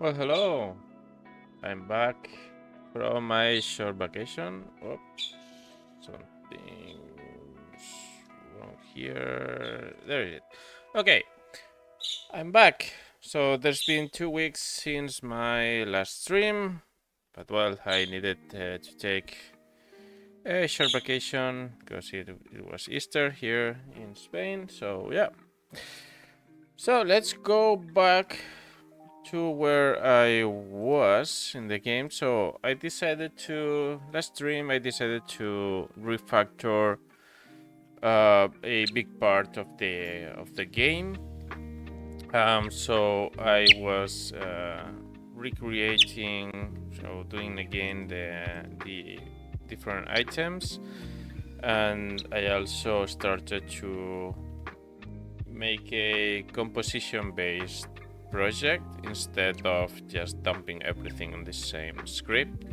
Well, hello. I'm back from my short vacation. Oops, something's wrong here. There it is. Okay, I'm back. So there's been 2 weeks since my last stream, but well, I needed to take a short vacation because it was Easter here in Spain. So yeah. So let's go back to where I was in the game. So I decided to last stream I decided to refactor a big part of the game. So I was recreating, so doing again the different items, and I also started to make a composition based project instead of just dumping everything on the same script.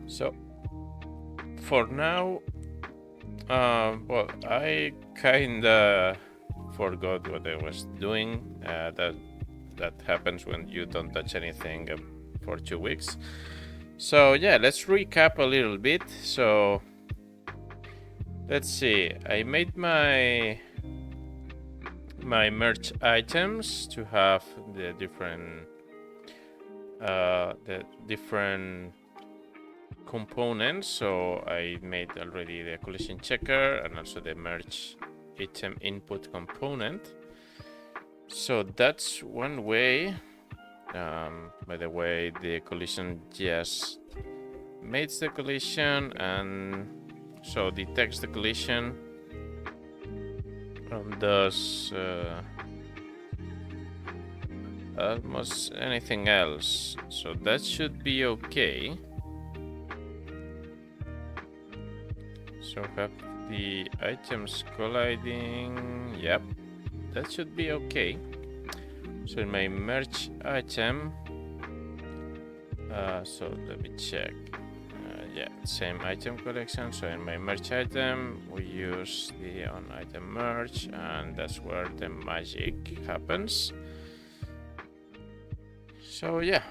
So for now, well, I kinda forgot what I was doing. That happens when you don't touch anything for 2 weeks. So yeah, let's recap a little bit. So let's see. I made my merch items to have the different components. So I made already the collision checker and also the merge item input component. So that's one way. By the way, the collision just makes the collision and so detects the collision and does almost anything else. So that should be okay. So have the items colliding. Yep, that should be okay. So in my merge item, so let me check. Yeah, same item collection. So in my merge item, we use the on item merge, and that's where the magic happens. So yeah.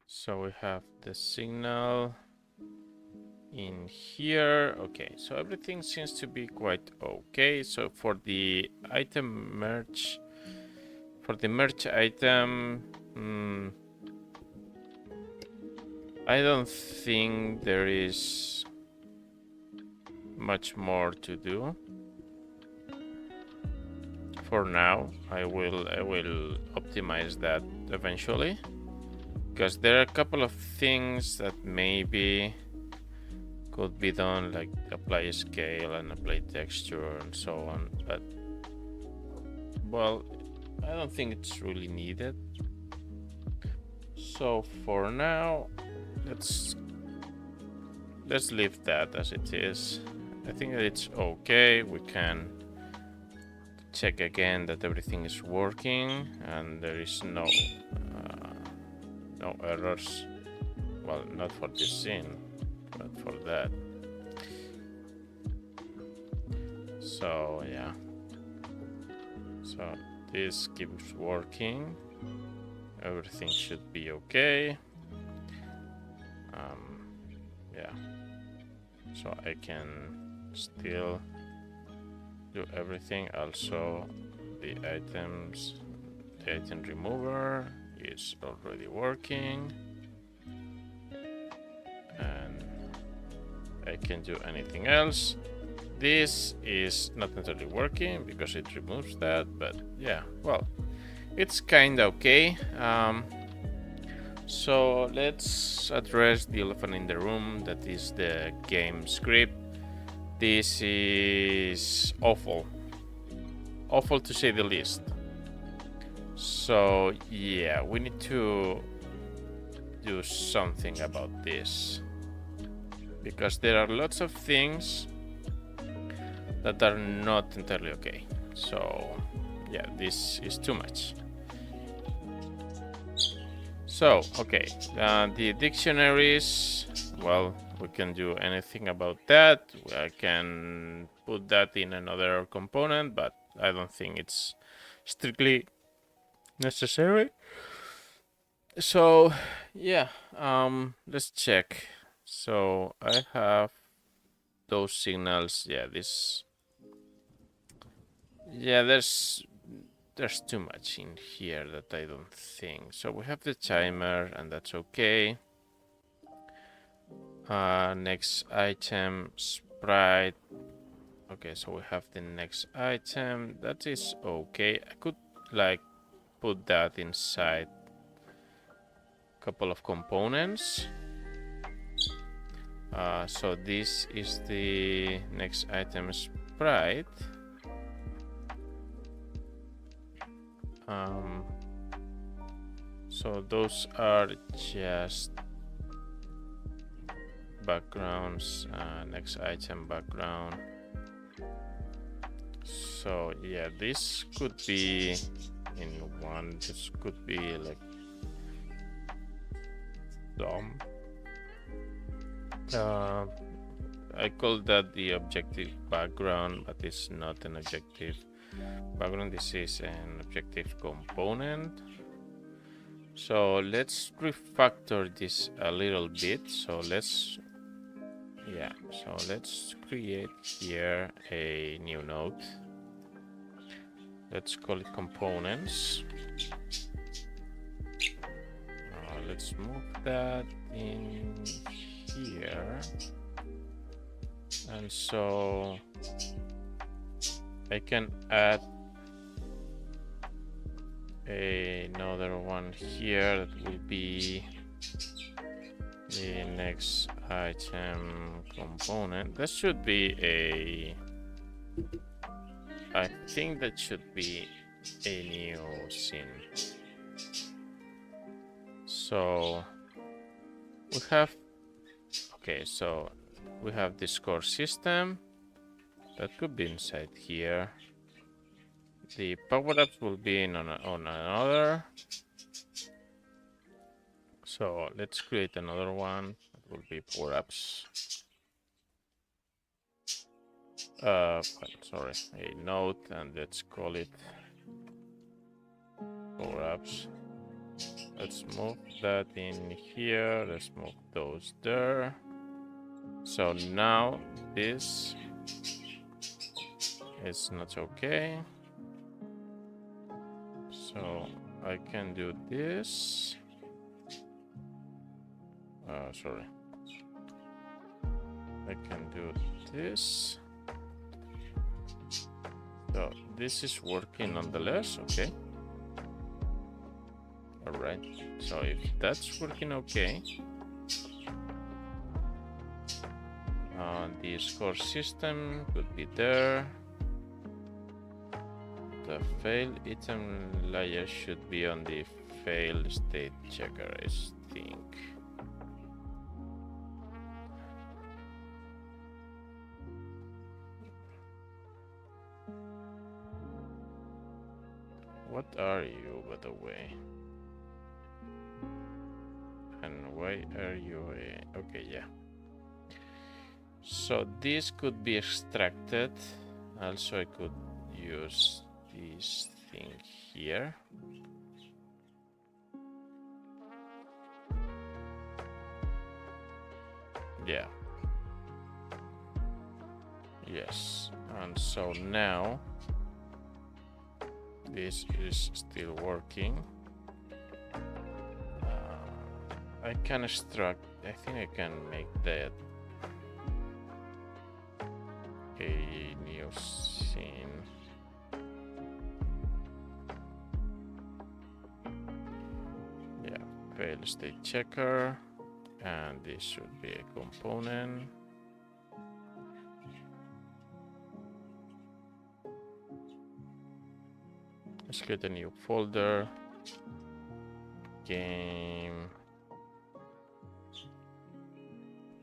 So we have the signal in here. Okay, so everything seems to be quite okay. So for the item merge, item, I don't think there is much more to do. For now, I will optimize that eventually, because there are a couple of things that maybe could be done, like apply scale and apply texture and so on, but well, I don't think it's really needed. So for now, let's leave that as it is. I think that it's okay. We can check again that everything is working and there is no errors. Well, not for this scene, but for that. So yeah, so this keeps working. Everything should be okay. Yeah, so I can still do everything. Also, the item remover is already working, and I can do anything else. This is not necessarily working because it removes that, but yeah, well, it's kind of okay. So let's address the elephant in the room, that is the game script. This is awful to say the least. So yeah, we need to do something about this, because there are lots of things that are not entirely okay. So yeah, this is too much. So okay, the dictionaries, well, we can do anything about that. I can put that in another component, but I don't think it's strictly necessary. So yeah, let's check. So I have those signals. Yeah, there's too much in here that I don't think. So we have the timer, and that's okay. Next item, sprite. Okay, so we have the next item. That is okay. I could like put that inside a couple of components. So this is the next item, sprite. So those are just backgrounds. Next item, background. So yeah, this could be in one. This could be like DOM. I call that the objective background, but it's not an objective background. This is an objective component. So let's refactor this a little bit. So let's create here a new node. Let's call it components. Let's move that in here. And so I can add another one here that will be the next item component. That should be I think that should be a new scene. So we have, okay, so we have this core system that could be inside here. The power-ups will be on another. So let's create another one that will be power-ups. Sorry, a node, and let's call it power-ups. Let's move that in here. Let's move those there. So now this is not okay. So I can do this. Sorry. I can do this. So this is working nonetheless, okay. Alright, so if that's working okay, the score system could be there. The failed item layer should be on the failed state checker, I think. What are you, by the way? And why are you okay, yeah. So this could be extracted. Also, I could use this thing here. Yeah. Yes. And so now this is still working. I can extract. I think I can make that a new scene. Yeah, failed state checker, and this should be a component. Let's create a new folder. Game.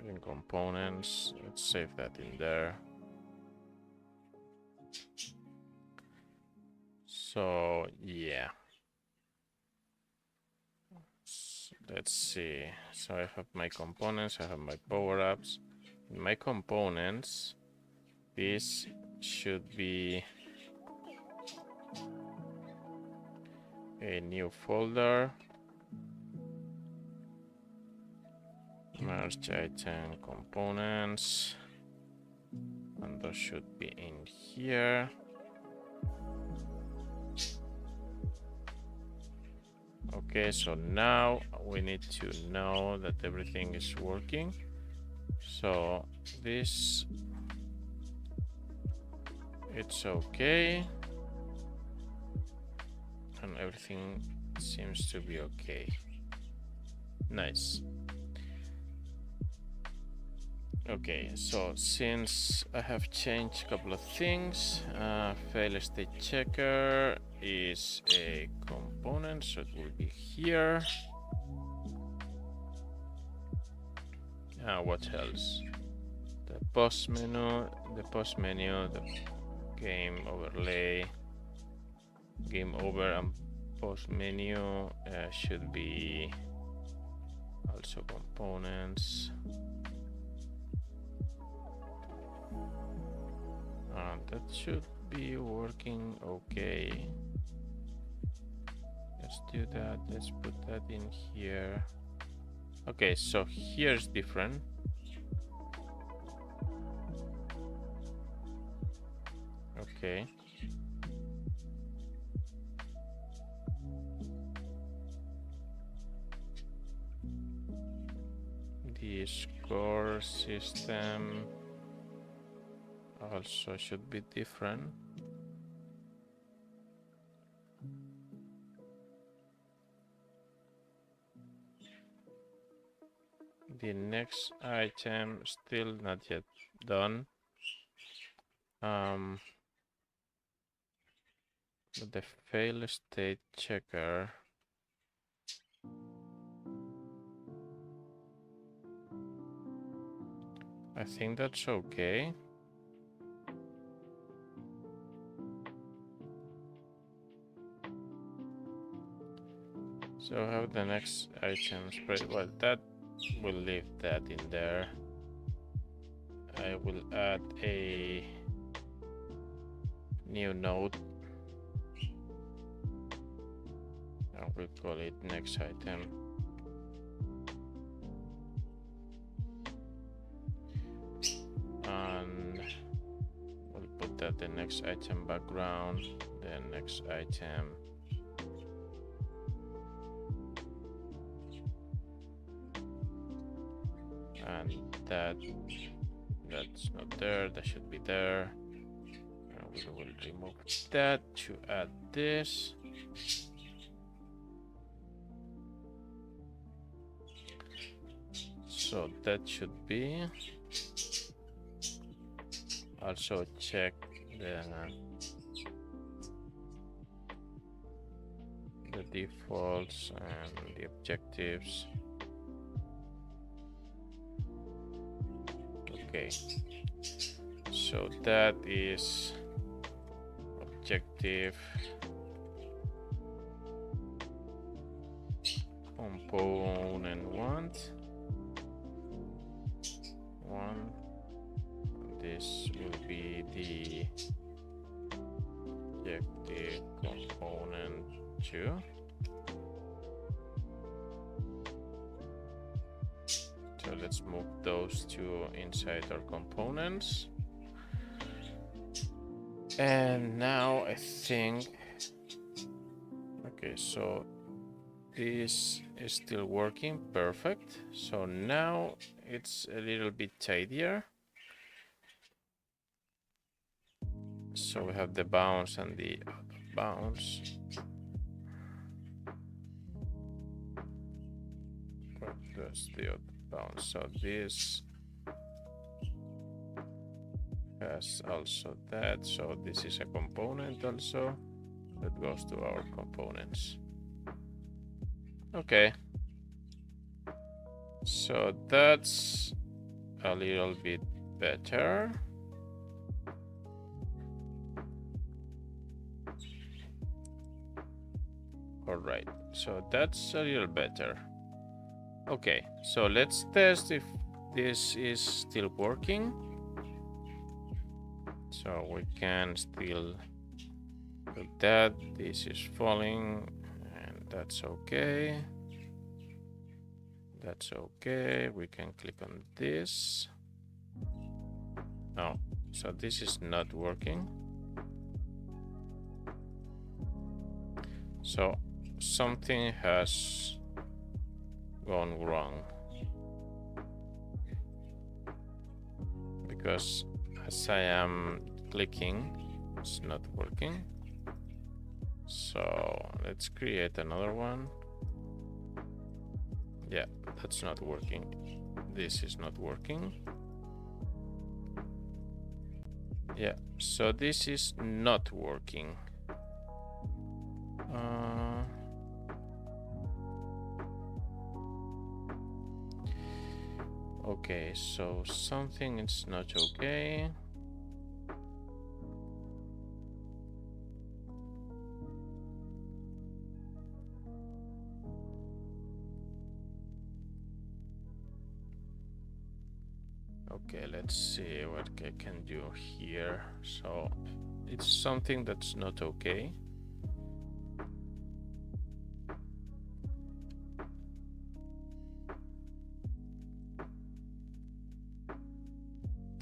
In components. Let's save that in there. So yeah, let's see. So I have my components, I have my power-ups. In my components, this should be a new folder. Merge item components. And those should be in here. Okay, so now we need to know that everything is working. So this, it's okay. And everything seems to be okay. Nice. Okay, so since I have changed a couple of things, fail state checker is a component, so it will be here. What else? The post menu, the game overlay, game over and post menu should be also components. That should be working okay. Let's do that. Let's put that in here. Okay, so here's different. Okay. The score system also should be different. The next item still not yet done. The fail state checker. I think that's okay. So have the next item spread. Well, that will leave that in there. I will add a new node. I will call it next item. And we'll put that the next item background, the next item. And that's not there, that should be there. And we will remove that to add this. So that should be. Also check the defaults and the objectives. Okay, so that is objective component one. This will be the objective component 2. So let's move those two inside our components. And now I think, okay, so this is still working perfect. So now it's a little bit tidier. So we have the bounds and the out of bounds. What does the out of bounds? So this has also that. So this is a component also that goes to our components. Okay. So that's a little bit better. All right, so that's a little better. Okay, so let's test if this is still working. So we can still do that. This is falling, and that's okay. That's okay. We can click on this. No, so this is not working. So something has gone wrong, because as I am clicking, it's not working. So let's create another one. Yeah, that's not working. This is not working. Yeah, so this is not working. Okay, so something is not okay. Okay, let's see what I can do here. So it's something that's not okay.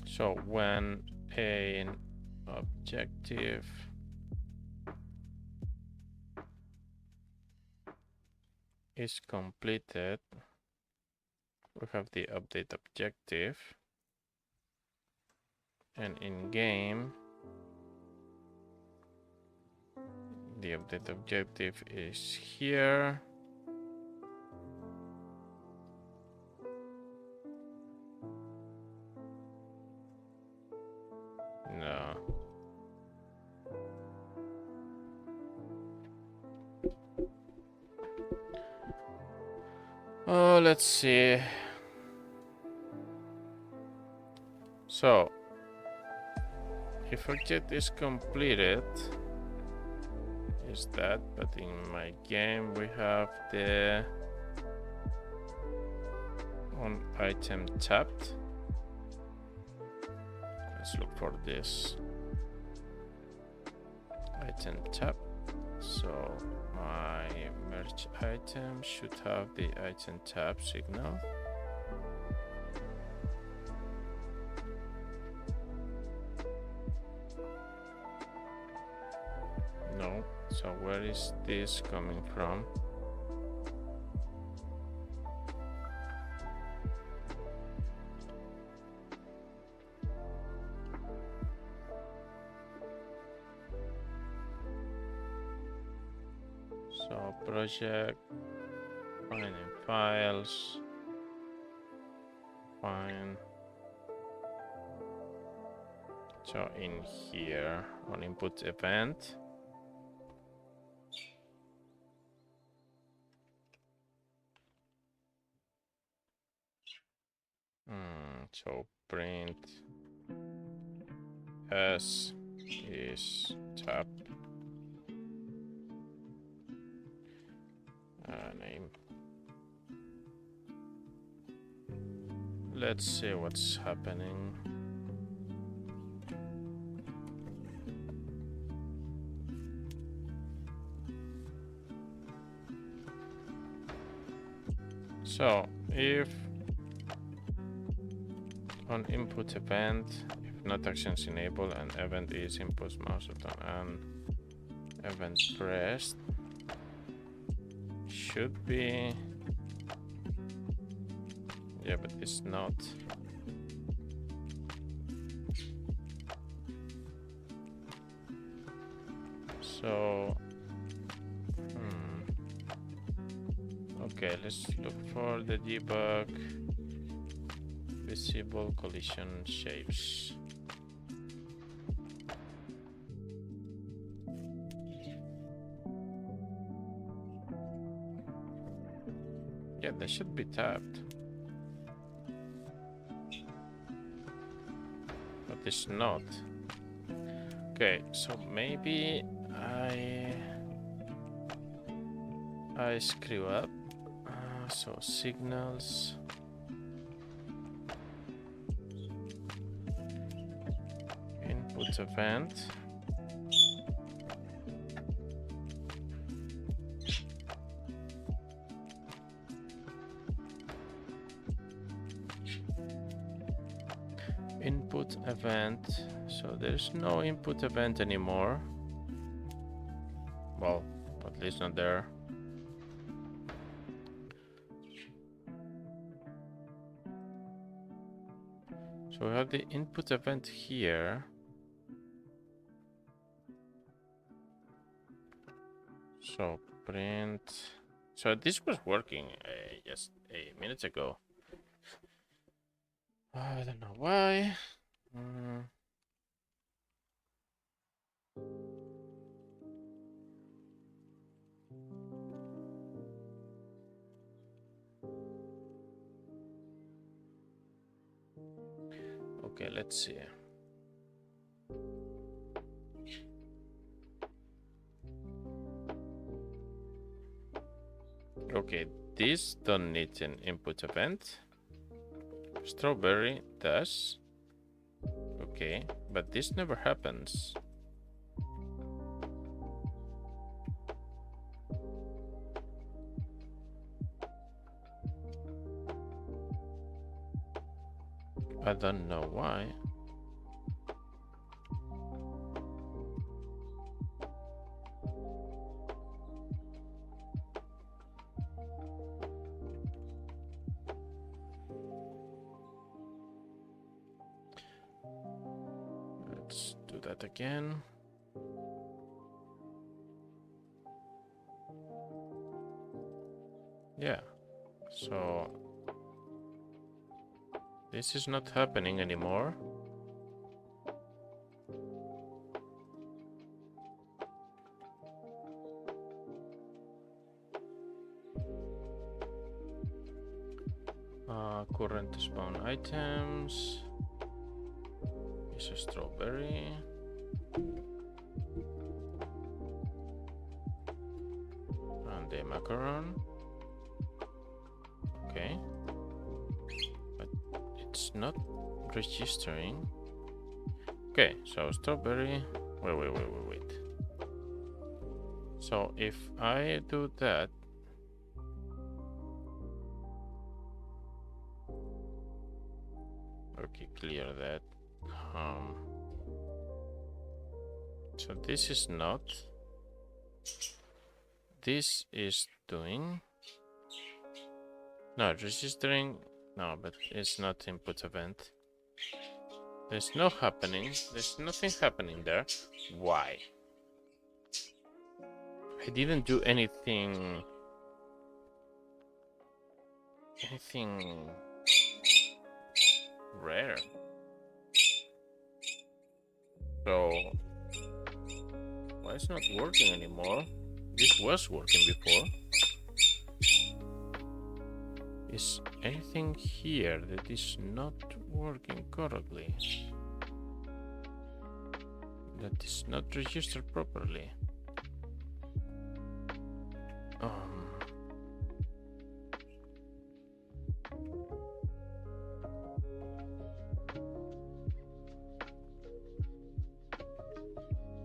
So when an objective is completed, we have the update objective, and in game the update objective is here. No. Oh, let's see. So if object is completed is that, but in my game we have the on item tapped. Let's look for this item tab. So my merge item should have the item tab signal. No, so where is this coming from? So project, finding files, find. So in here on input event. So print s is tab name. Let's see what's happening. So if on input event, if not actions enabled and event is input mouse button and event pressed, should be, yeah, but it's not. So okay, let's look for the debug visible collision shapes. Yeah, they should be tapped, but it's not. Okay, so maybe I screw up. So signals. Input event. Input event. So there's no input event anymore. Well, at least not there. So we have the input event here. So print. So this was working just a minute ago. I don't know why. Okay, let's see. Okay, this don't need an input event. Strawberry does. Okay, but this never happens. I don't know why. Let's do that again. Yeah, so this is not happening anymore. Current spawn items is a strawberry. And the macaron. Okay. But it's not registering. Okay, so strawberry. Wait. So if I do that, okay, clear that. So this is not. This is doing. No, registering. No, but it's not input event. There's no happening. There's nothing happening there. Why? I didn't do anything. Anything rare. So why it's not working anymore? This was working before. Is anything here that is not working correctly? That is not registered properly?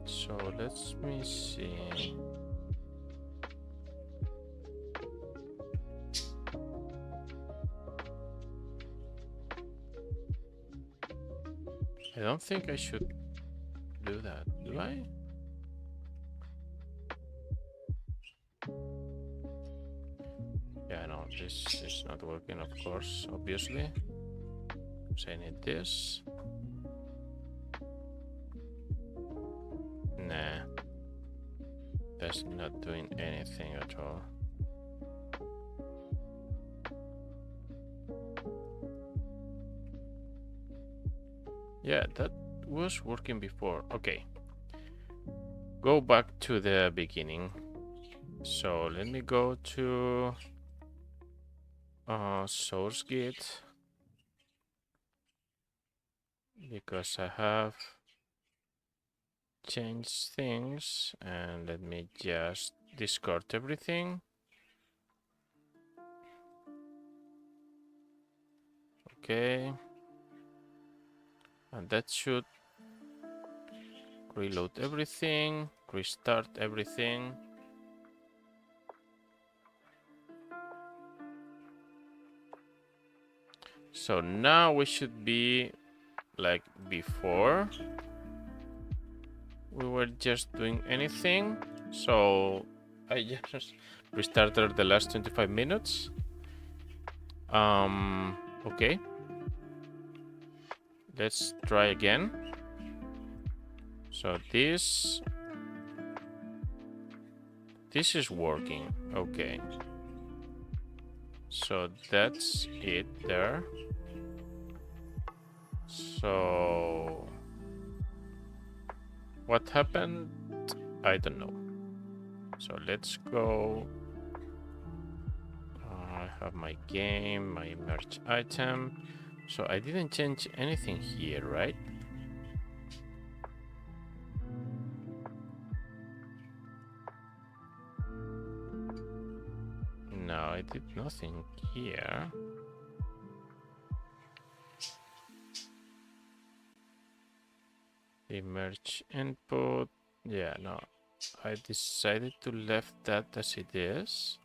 So let me see. I don't think I should do that, do I? Yeah, no, this is not working, of course, obviously. So I need this. Nah. That's not doing anything at all. Yeah, that was working before. Okay. Go back to the beginning. So let me go to source git, because I have changed things, and let me just discard everything. Okay. And that should reload everything, restart everything. So now we should be like before. We were just doing anything. So I just restarted the last 25 minutes. Okay. Let's try again. So this is working. Okay. So that's it there. So what happened? I don't know. So let's go. I have my game, my merge item. So I didn't change anything here, right? No, I did nothing here. The merge input. Yeah, no. I decided to left that as it is.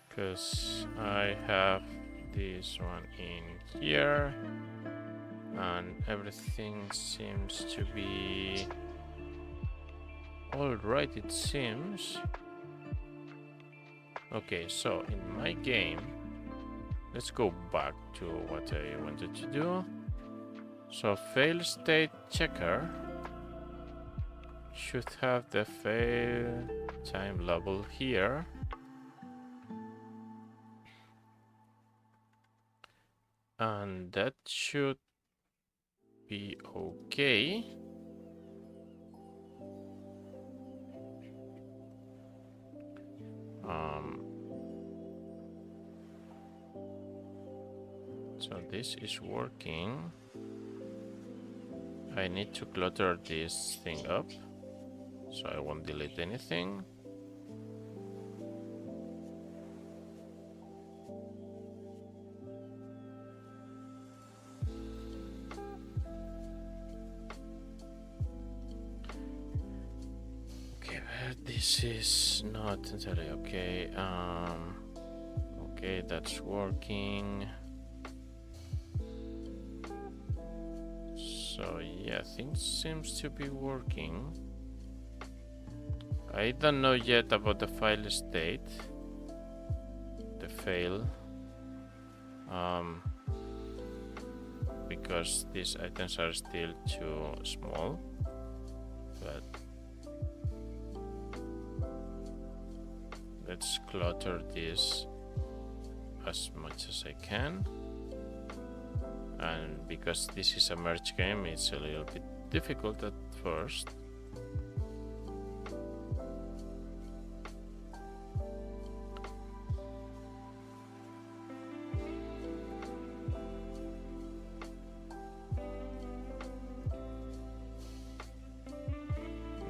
Because I have this one in here. And everything seems to be all right, it seems. Okay, so in my game, let's go back to what I wanted to do. So fail state checker should have the fail time level here. And that should be okay. So this is working. I need to clutter this thing up, so I won't delete anything. Okay, but this is not entirely okay. Okay, that's working. So yeah, things seems to be working. I don't know yet about the file state, the fail, because these items are still too small, but let's clutter this as much as I can. And because this is a merge game, it's a little bit difficult at first.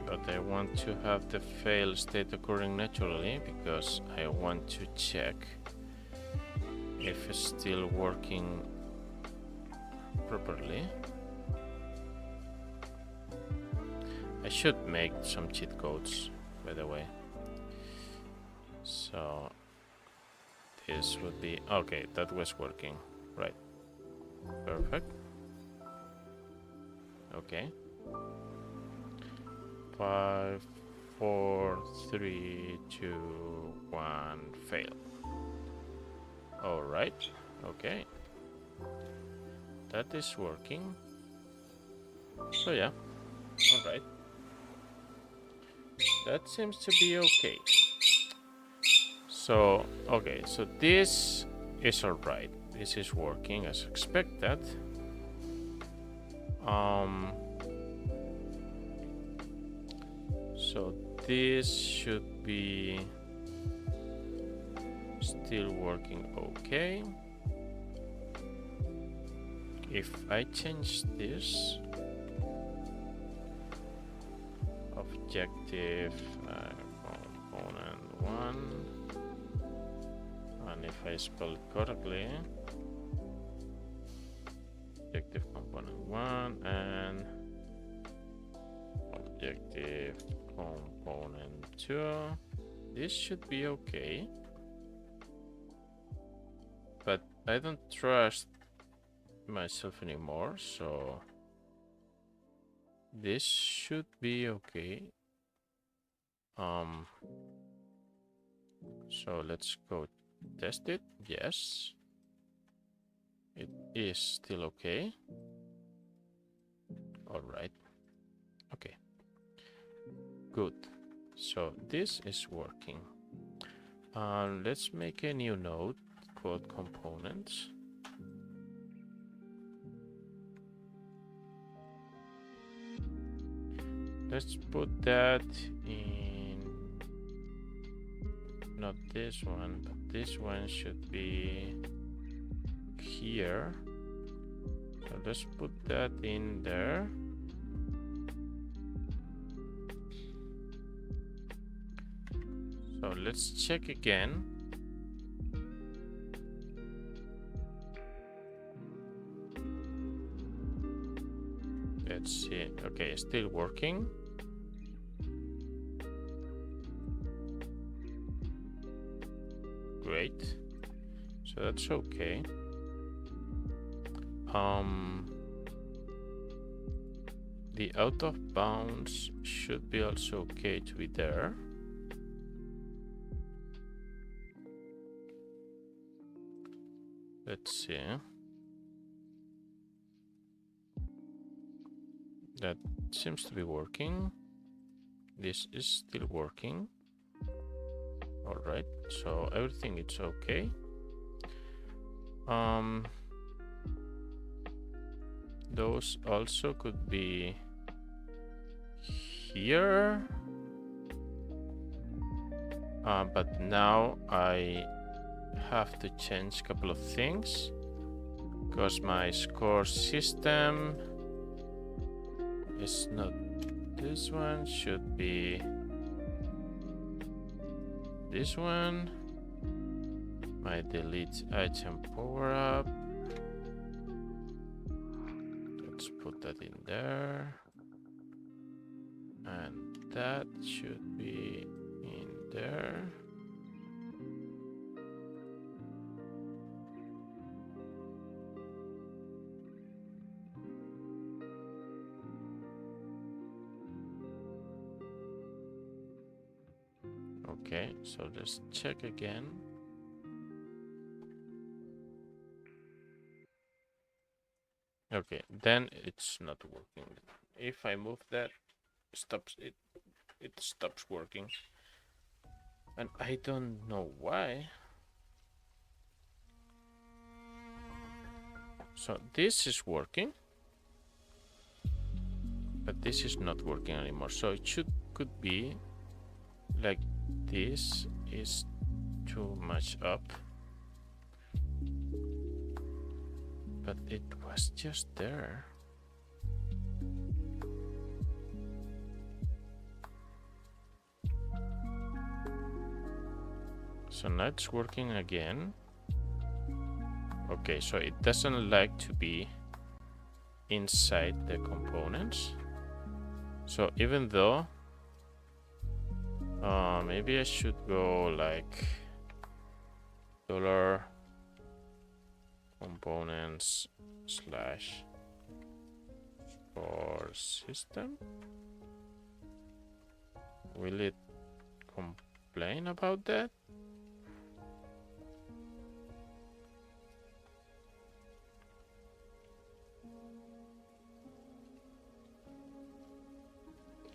But I want to have the fail state occurring naturally because I want to check if it's still working properly. I should make some cheat codes, by the way. So this would be okay. That was working, right? Perfect. Okay. 5, 4, 3, 2, 1. Fail. All right. Okay. That is working. So yeah. All right. That seems to be okay. So, okay, so this is all right. This is working as expected. So this should be still working okay. If I change this objective component 1, if I spell it correctly, objective component 1 and objective component 2. This should be okay, but I don't trust myself anymore, so this should be okay. So let's go test it. Yes, it is still okay. All right. Okay. Good. So this is working. Let's make a new node called components. Let's put that in, not this one, but this one should be here. So let's put that in there. So let's check again. Let's see. Okay, still working. Great. So that's okay. The out of bounds should be also okay to be there. Let's see. That seems to be working. This is still working. All right, so everything is okay. Those also could be here. But now I have to change a couple of things because my score system is not this one, should be this one. My delete item power up. Let's put that in there. And that should be in there. Okay, so let's check again. Okay, then it's not working. If I move that, it stops working. And I don't know why. So this is working, but this is not working anymore. So it could be like this is too much up, but it was just there. So now it's working again. Okay, so it doesn't like to be inside the components. So even though maybe I should go like dollar components slash score system. Will it complain about that?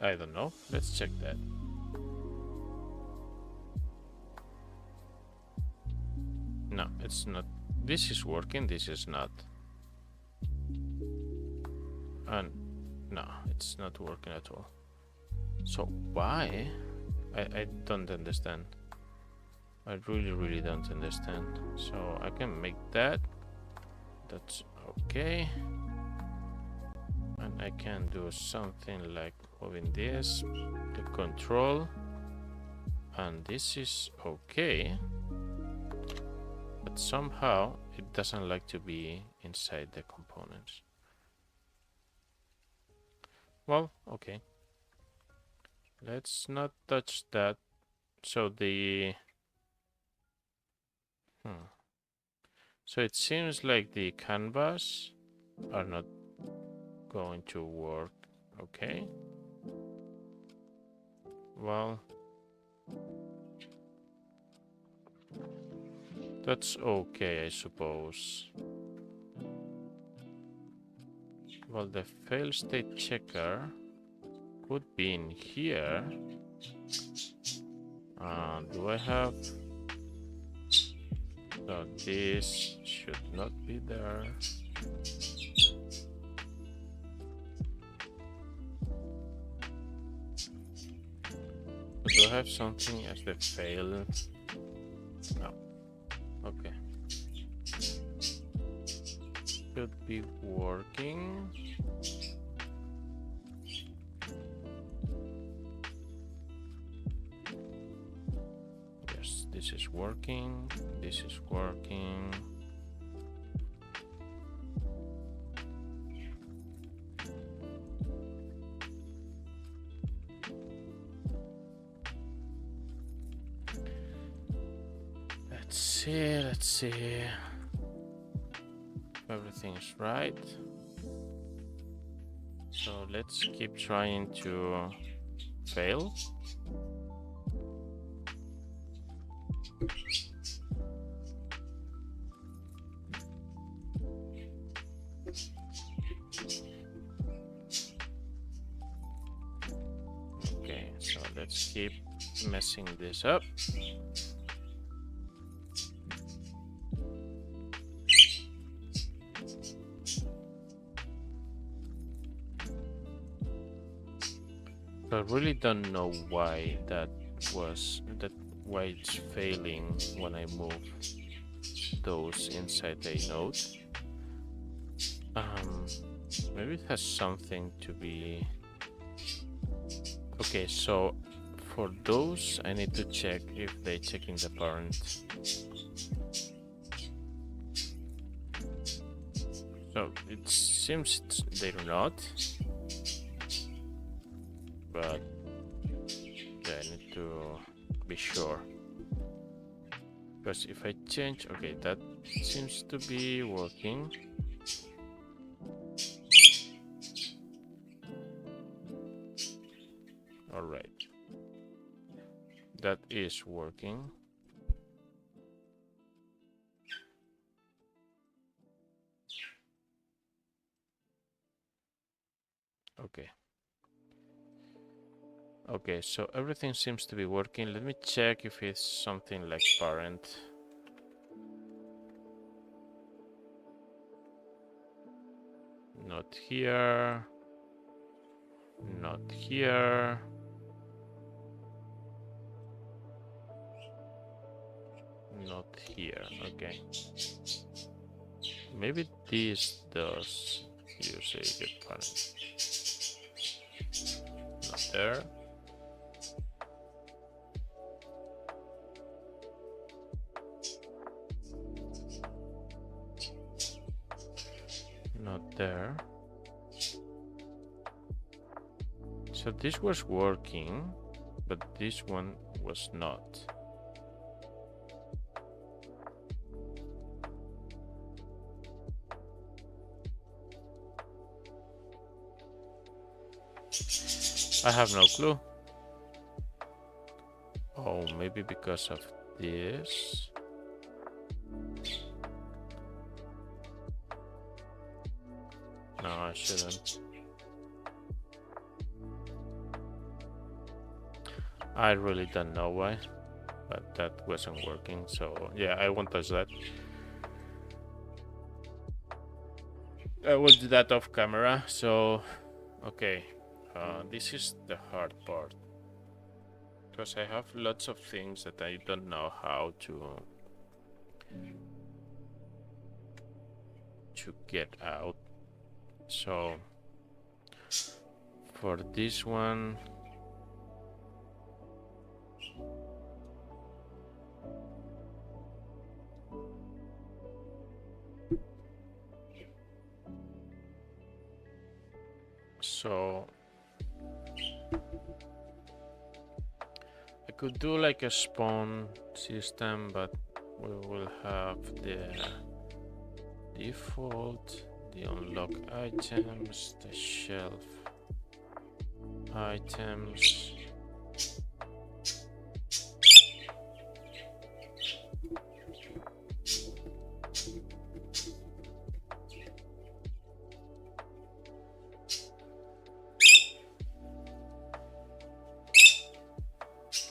I don't know. Let's check that. No, it's not. This is working, this is not. And no, it's not working at all. So why? I don't understand. I really don't understand. So I can make that. That's okay. And I can do something like moving this, the control, and this is okay. but somehow it doesn't like to be inside the components. Well, okay. Let's not touch that. So the... So it seems like the canvas are not going to work. Okay. Well, that's okay, I suppose. Well, the fail state checker could be in here. Do I have... So this should not be there. Do I have something as the fail? No. Okay. Should be working. Yes, this is working. This is working. Let's see. Everything's right. So let's keep trying to fail. Okay, so let's keep messing this up. I really don't know why why it's failing when I move those inside the node. Maybe it has something to be... Okay, so for those I need to check if they're checking the parent. So it seems they're not. But yeah, I need to be sure, because if I change... Okay, that seems to be working. All right, that is working. Okay. Okay, so everything seems to be working. Let me check if it's something like parent. Not here. Not here. Not here. Okay. Maybe this does use a good parent. Not there. Not there. So this was working, but this one was not. I have no clue. Oh, maybe because of this. No, I shouldn't. I really don't know why, but that wasn't working, so yeah, I won't touch that. I will do that off camera. So okay, this is the hard part, because I have lots of things that I don't know how to get out. So for this one, So I could do like a spawn system, but we will have the default, the unlock items, the shelf items.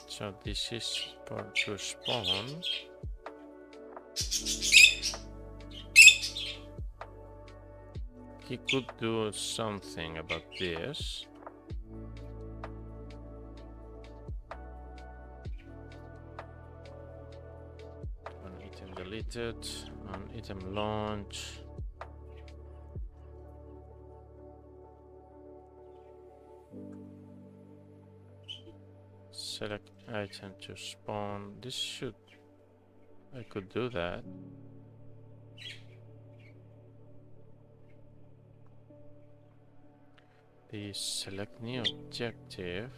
So this is for to spawn. He could do something about this. One item deleted, one item launch. Select item to spawn. This should... I could do that. The select new objective.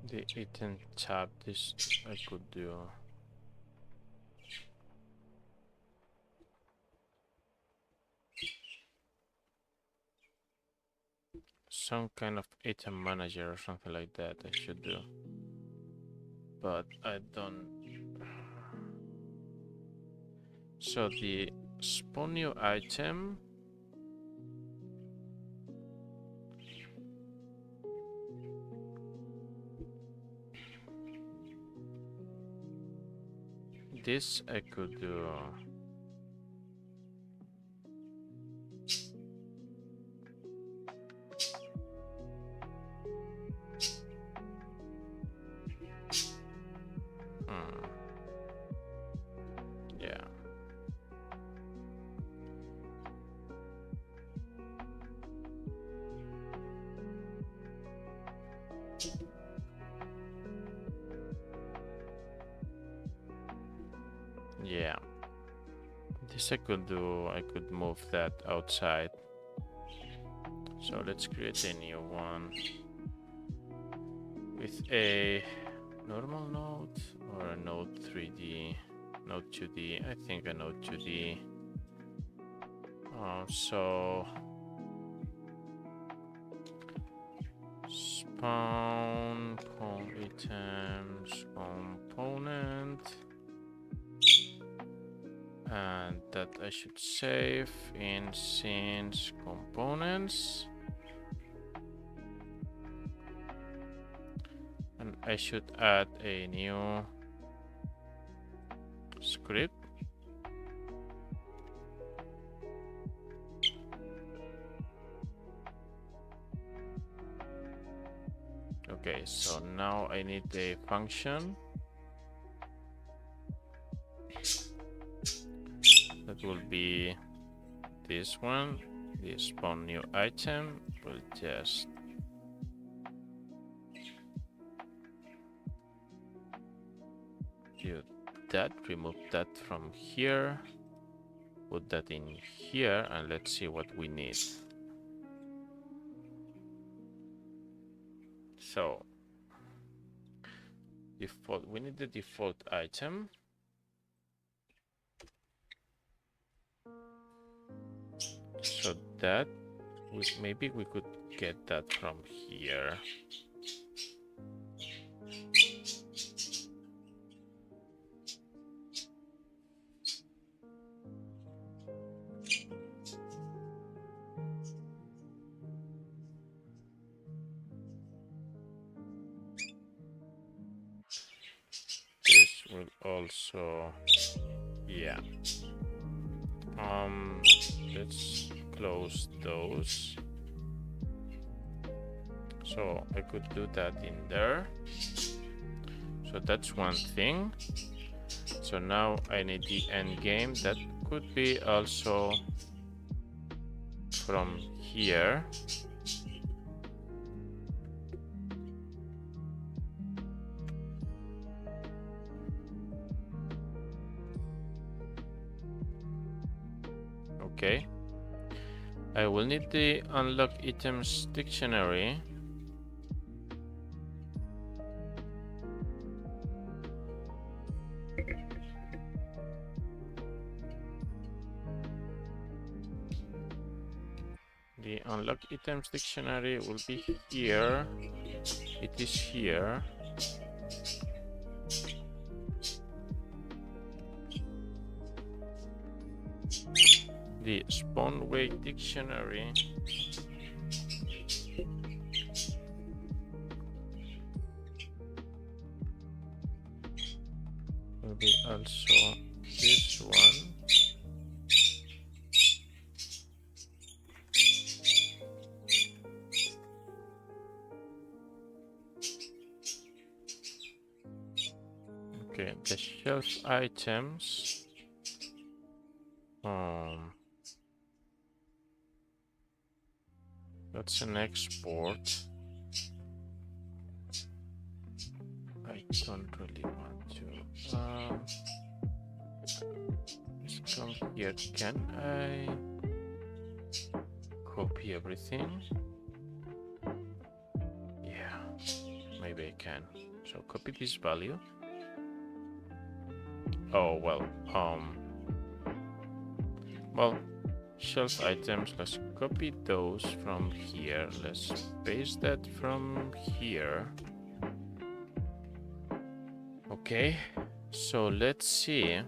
The item tab, this I could do. Some kind of item manager or something like that I should do. But I don't. So the spawn new item. This I could do. Yeah. Yeah. This I could do. I could move that outside. So let's create a new one with a normal node or a node 3D, node 2D. I think a node 2D. So spawn items component, and that I should save in scenes components. And I should add a new script. Okay, so now I need a function that will be this one, the spawn new item. We'll just do that, remove that from here, put that in here, and let's see what we need. So default, we need the default item. So that maybe we could get that from here. This will also, yeah. Let's close those. So I could do that in there. So that's one thing. So now I need the end game. That could be also from here. Okay. I will need the unlock items dictionary. The unlock items dictionary will be here. It is here. The spawn weight dictionary will be also this one. Okay, the shelf items. That's an export. I don't really want to. Let's come here. Can I copy everything? Yeah, maybe I can. So copy this value. Oh well. Well, shelf items. Let's copy those from here. Let's paste that from here. Okay. So let's see.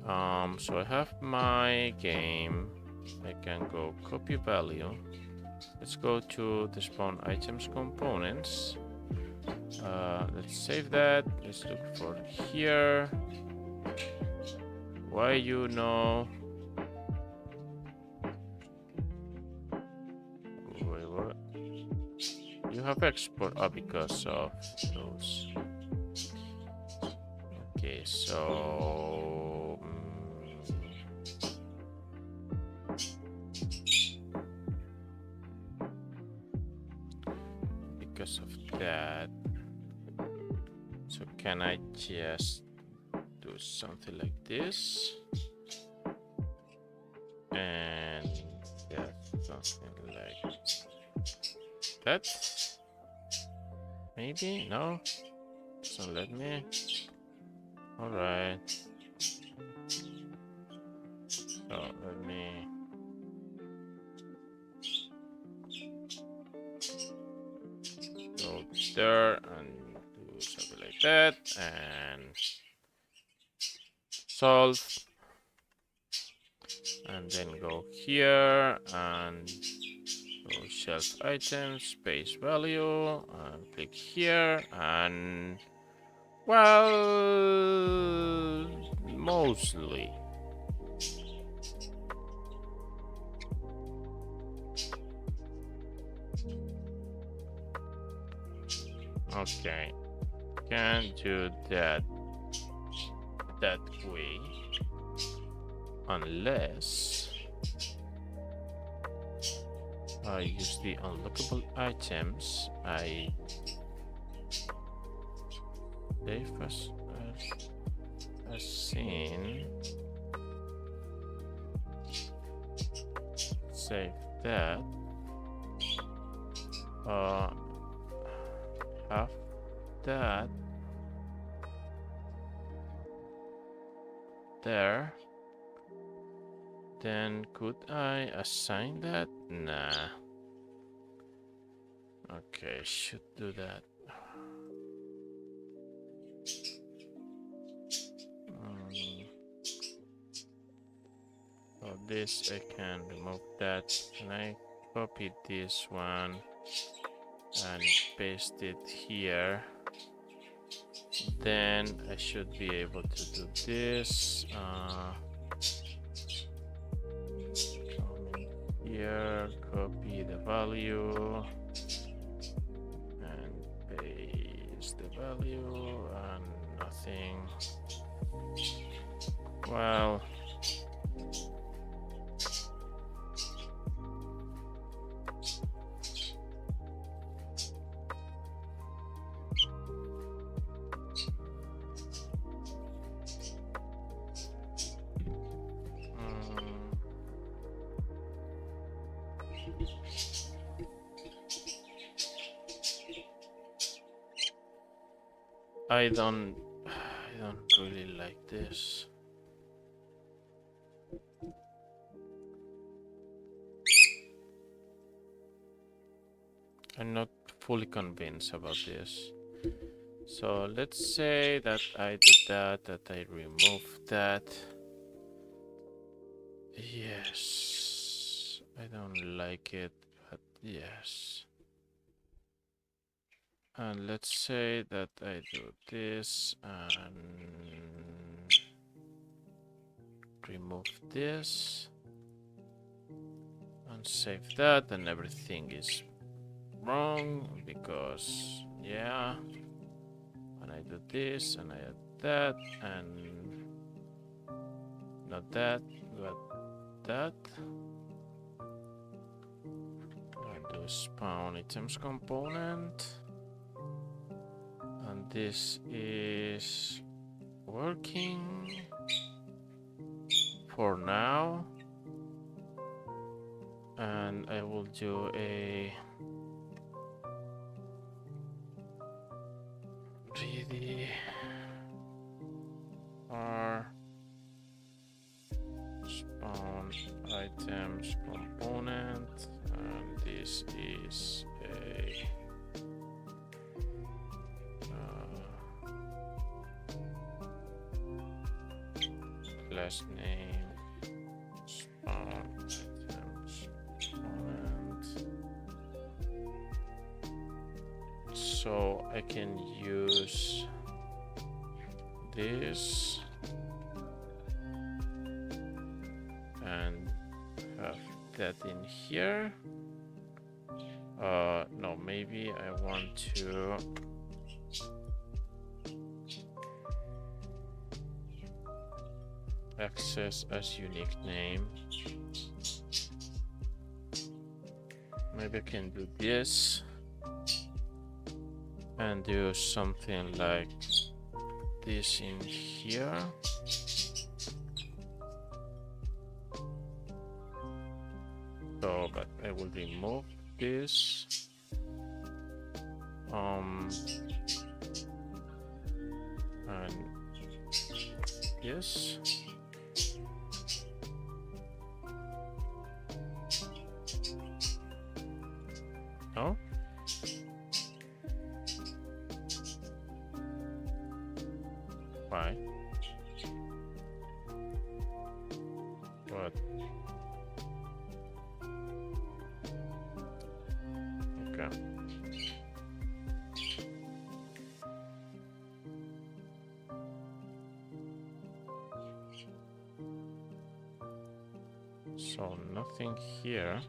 So I have my game. I can go copy value. Let's go to the spawn items components. Let's save that. Let's look for here. Why you know? Wait, what? You have export because of those. Okay, so because of that. So can I just do something like this? And yeah, something like that. Maybe? No? So let me. Alright. So let me. Go there and do something like that and solve. And then go here and go shelf items, space value, and click here and well, mostly. Okay, can't do that way unless I use the unlockable items. I save as seen. Save that. Have that there. Then could I assign that? Nah. Okay, should do that. So this I can remove that. Can I copy this one and paste it here? Then I should be able to do this. Come in here, copy the value, and paste the value, and nothing. Well. I don't really like this. I'm not fully convinced about this. So let's say that I do that I remove that. Yes. I don't like it, but yes. And let's say that I do this and remove this and save that, and everything is wrong because, yeah. And I do this and I add that and not that, but that. I do spawn items component. And this is working for now. And I will do a ready r spawn items component, and this is a last name spawn items component, so I can use this and have that in here. No, maybe I want to access as unique name. Maybe I can do this and do something like this in here. So, but I will remove this. And yes. No? Why? What? Okay. So nothing here.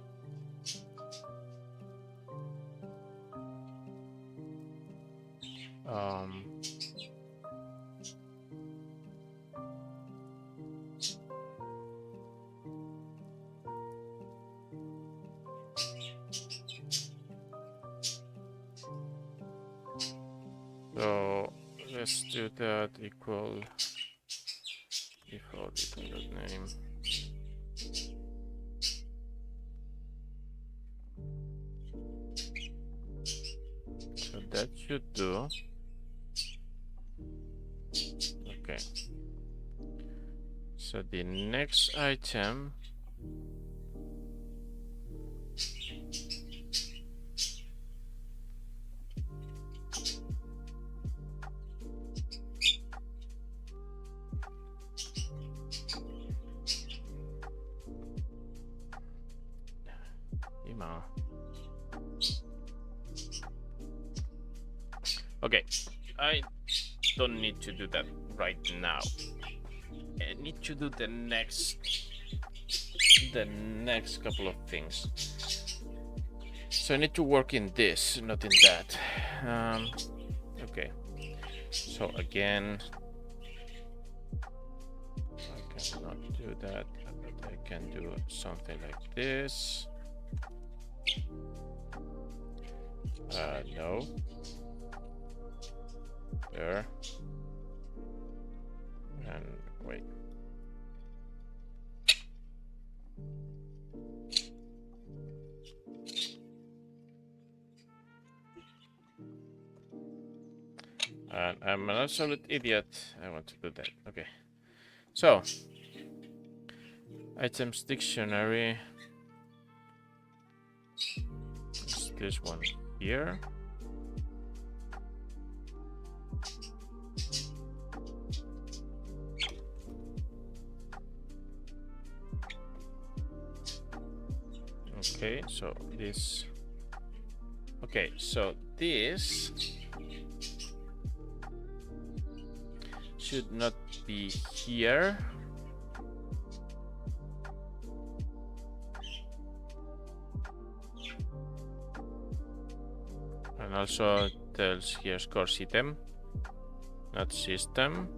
So let's do that equal default name. So that should do. Okay. So the next item okay, I don't need to do that right now. I need to do the next couple of things. So I need to work in this, not in that. Okay. So again, I cannot do that, but I can do something like this. No. There. And wait. And I'm an absolute idiot. I want to do that. Okay. So, items dictionary. Is this one here? Okay, so this. Okay, so this should not be here. And also tells here course item, not system.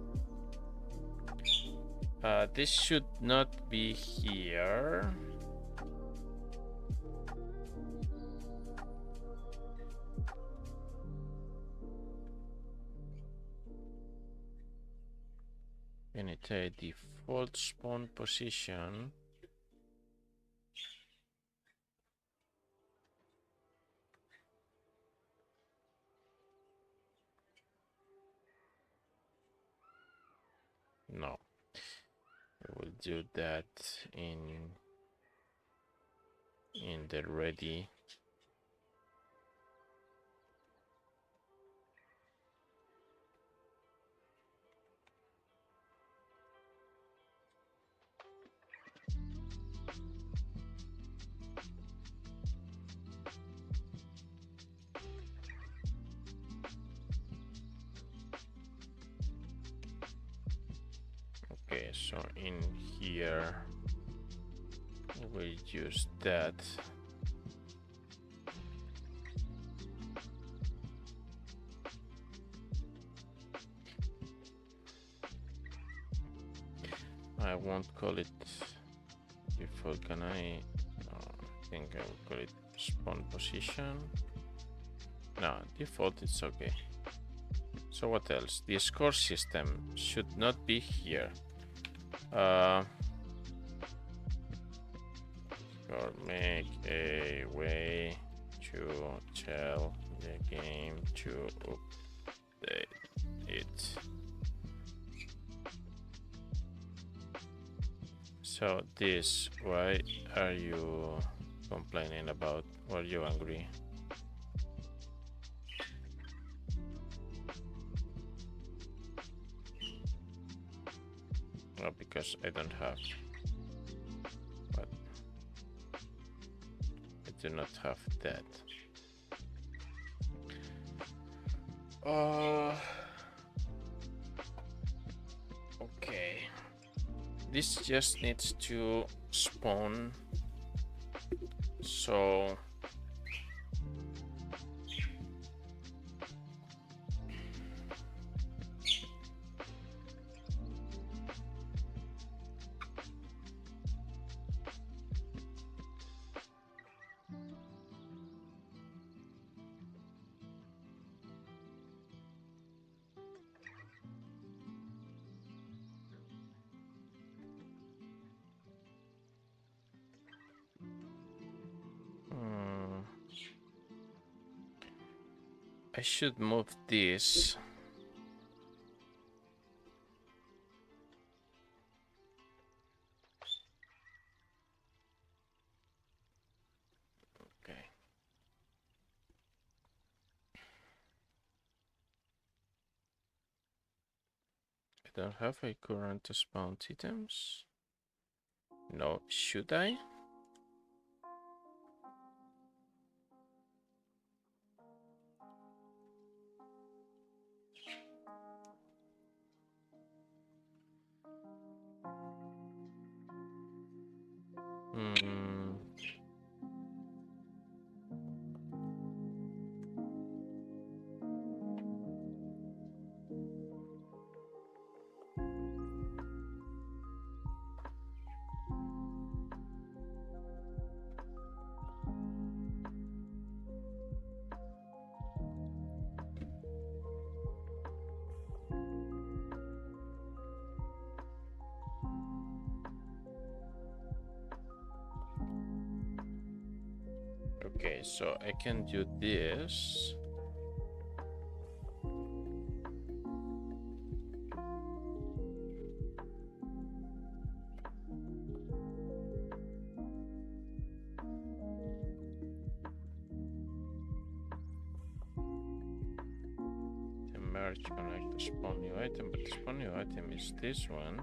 This should not be here. Init a default spawn position. No, we will do that in the ready. Okay, so in here we use that. I won't call it default. Can I? No, I think I will call it spawn position. No, default it's okay. So what else? The score system should not be here. Or make a way to tell the game to update it. So this, why are you complaining about? Why are you angry? Oh, because I don't have. But I do not have that. Okay. This just needs to spawn. So I should move this. Okay. I don't have a current spawn items. No, should I? Hmm. Okay, so I can do this. search connect to spawn new item, but the spawn new item is this one.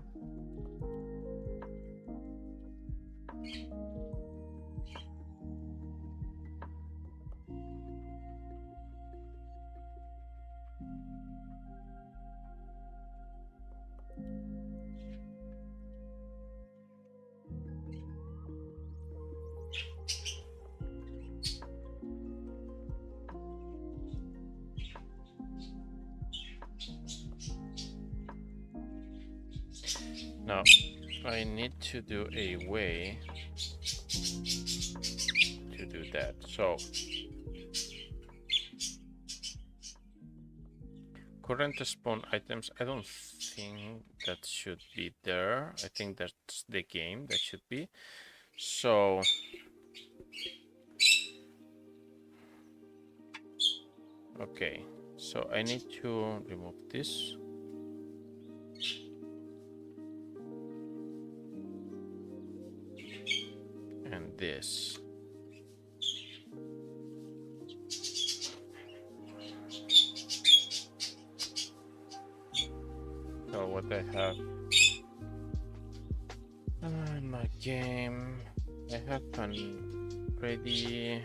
Now, I need to do a way to do that. So, current spawn items, I don't think that should be there. I think that's the game that should be. So, okay. So I need to remove this. And this. So what I have in my game, I have already.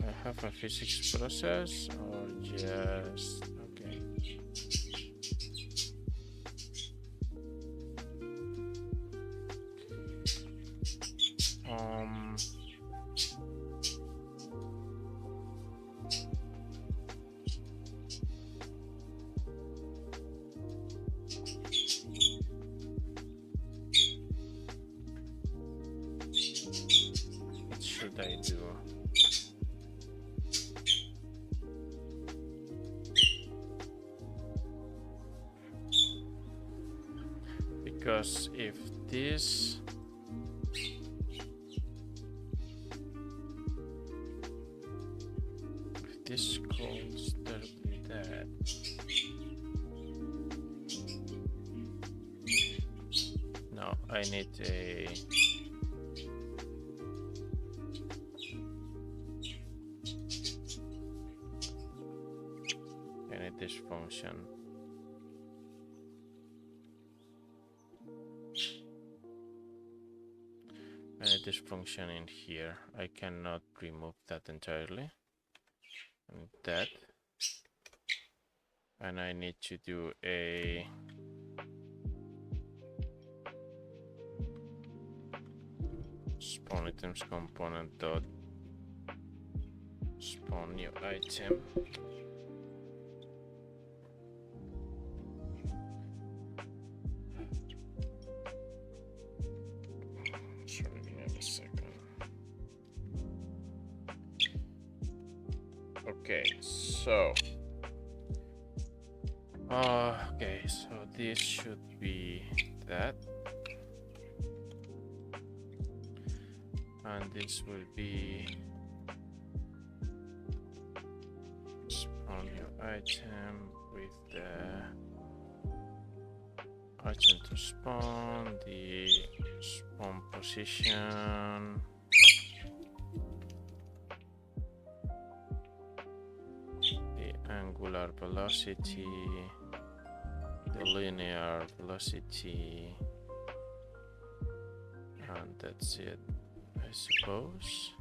I have a physics process or just okay. What should I do? Because if this calls terribly that, no, I need this function. I need this function in here. I cannot remove that entirely. And that. And I need to do a spawn items component dot spawn new item. Okay, so okay, so this should be that, and this will be spawn new item with the item to spawn, the spawn position. Angular velocity, the linear velocity, and that's it, I suppose.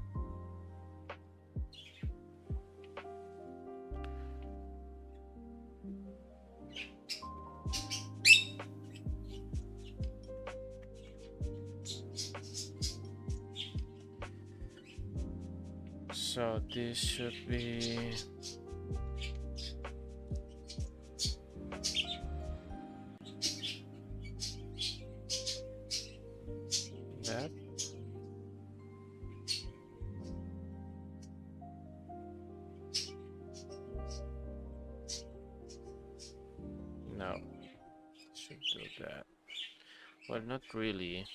So this should be that. No, should do that. Well, not really.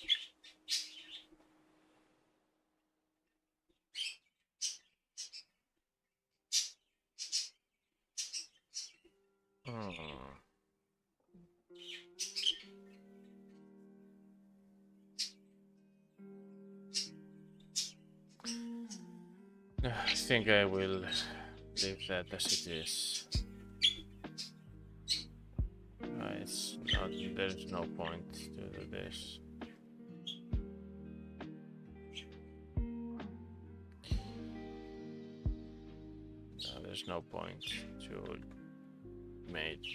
I think I will leave that as it is. there's no point to do this. No, there's no point to make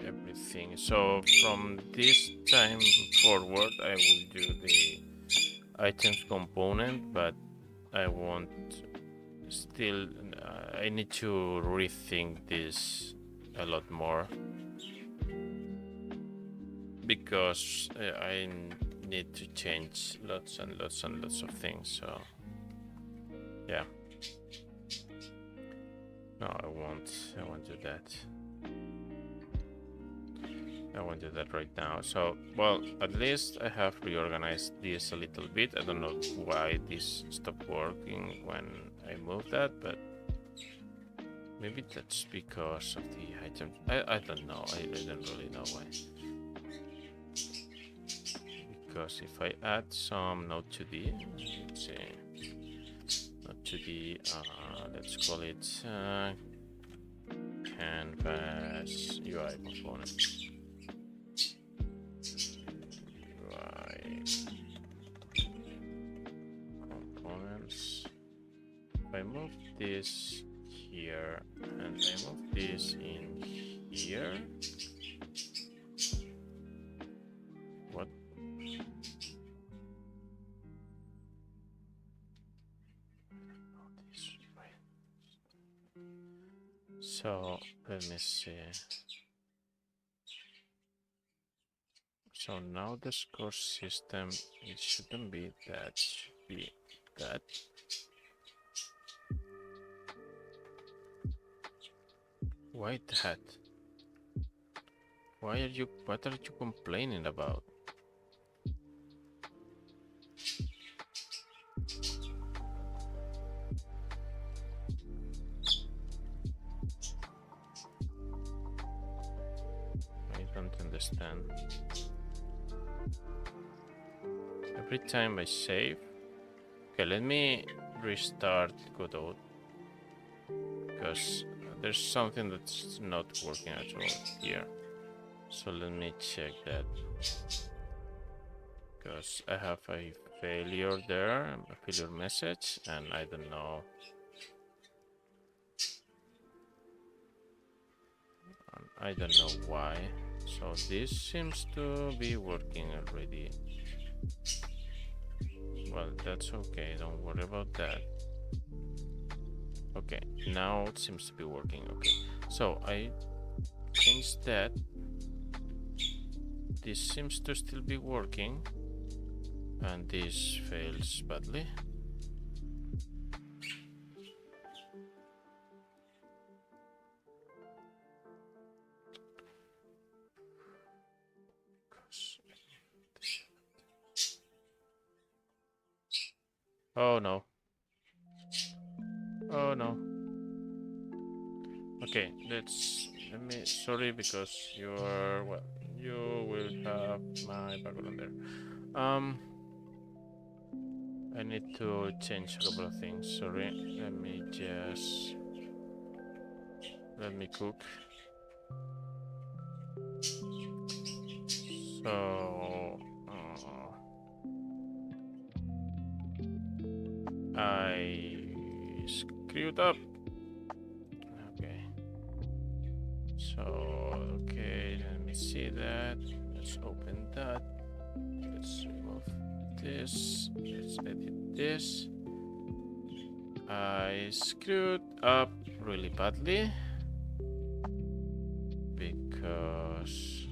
everything. So from this time forward, I will do the items component, but I won't. Still, I need to rethink this a lot more because I need to change lots and lots and lots of things. So yeah, no, I won't do that. I won't do that right now. So, well, at least I have reorganized this a little bit. I don't know why this stopped working when I moved that, but maybe that's because of the item. I don't know. I don't really know why. Because if I add some node 2D, let's see, node 2D, let's call it canvas UI component. UI components. If I move this here and I move this in here, what? So let me see. So now the score system, it shouldn't be that, it should be that. Why that? What are you complaining about? I don't understand. Every time I save. Okay, let me restart Godot because there's something that's not working at all here. So let me check that because I have a failure there, a failure message, and I don't know. I don't know why. So this seems to be working already. Well, that's okay, don't worry about that. Okay, now it seems to be working. Okay, so I changed that. This seems to still be working, and this fails badly. Oh no. Oh no. Okay, let me, sorry, because you're, well, you will have my background there. I need to change a couple of things, sorry. Let me cook. So, I screwed up. Okay. So, okay, let me see that. Let's open that. Let's remove this. Let's edit this. I screwed up really badly because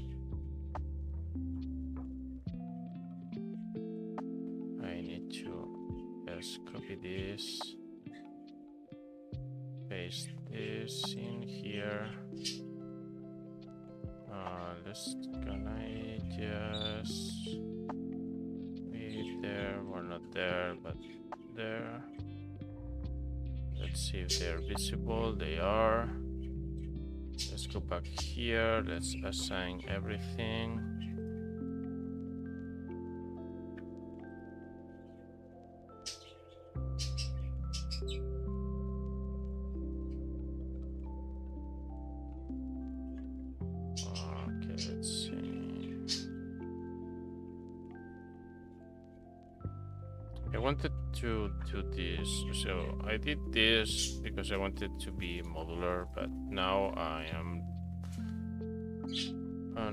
I need to just copy this, paste this in here. Can I just be there? Well, not there, but there. Let's see if they're visible. They are. Let's go back here. Let's assign everything. Okay, let's see. I wanted to do this, so I did this because I wanted to be modular, but now I'm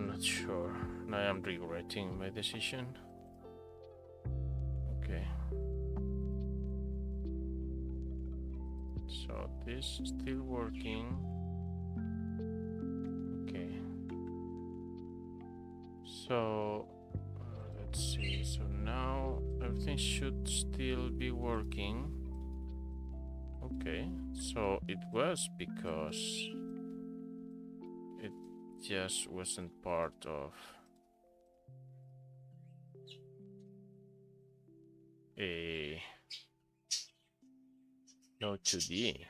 not sure. Now I'm regretting my decision. Okay. So this is still working. Okay. So let's see. So now everything should still be working. Okay. So it was because it just wasn't part of a Node 2D.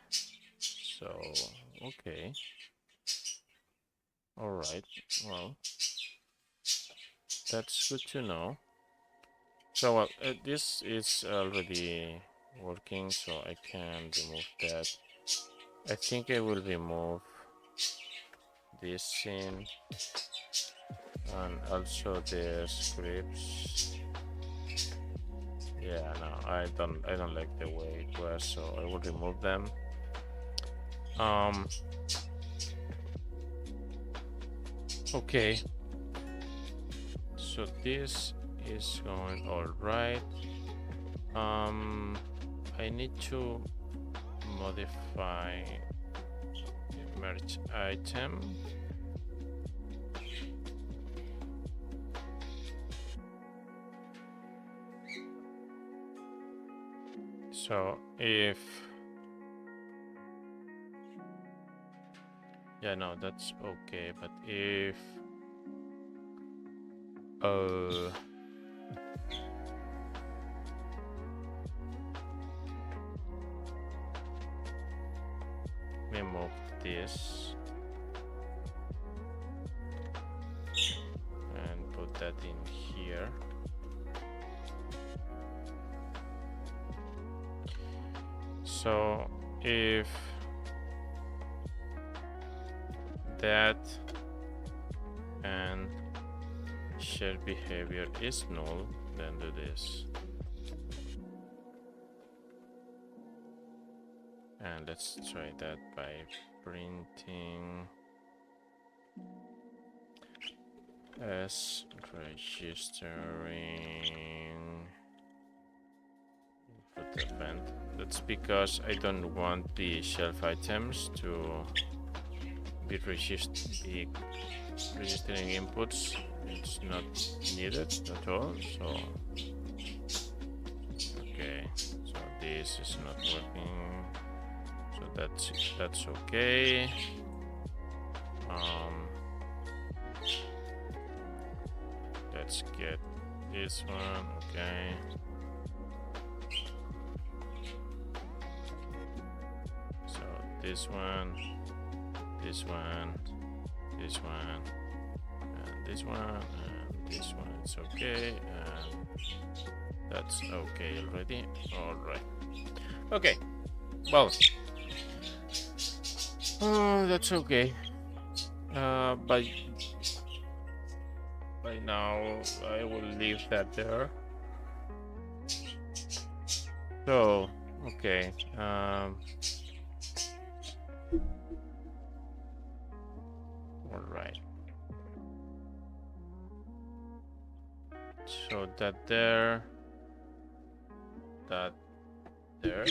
So okay. All right. Well, that's good to know. So well, this is already working, so I can remove that. I think I will remove this scene and also the scripts. Yeah, no, I don't like the way it was, so I will remove them. Okay. So this is going all right. I need to modify the merge item. So if yeah, no, that's okay, but if we move this and put that in here. So if that and shared behavior is null, then do this. And let's try that by printing as registering put event. That's because I don't want the shelf items to be registering inputs. It's not needed at all. So okay, so this is not working. So that's okay. Let's get this one. Okay. So this one, this one, this one, and this one, and this one. It's okay, and that's okay already. All right. Okay. Well. Oh, that's okay. By now I will leave that there. So okay. All right. So that there. That there.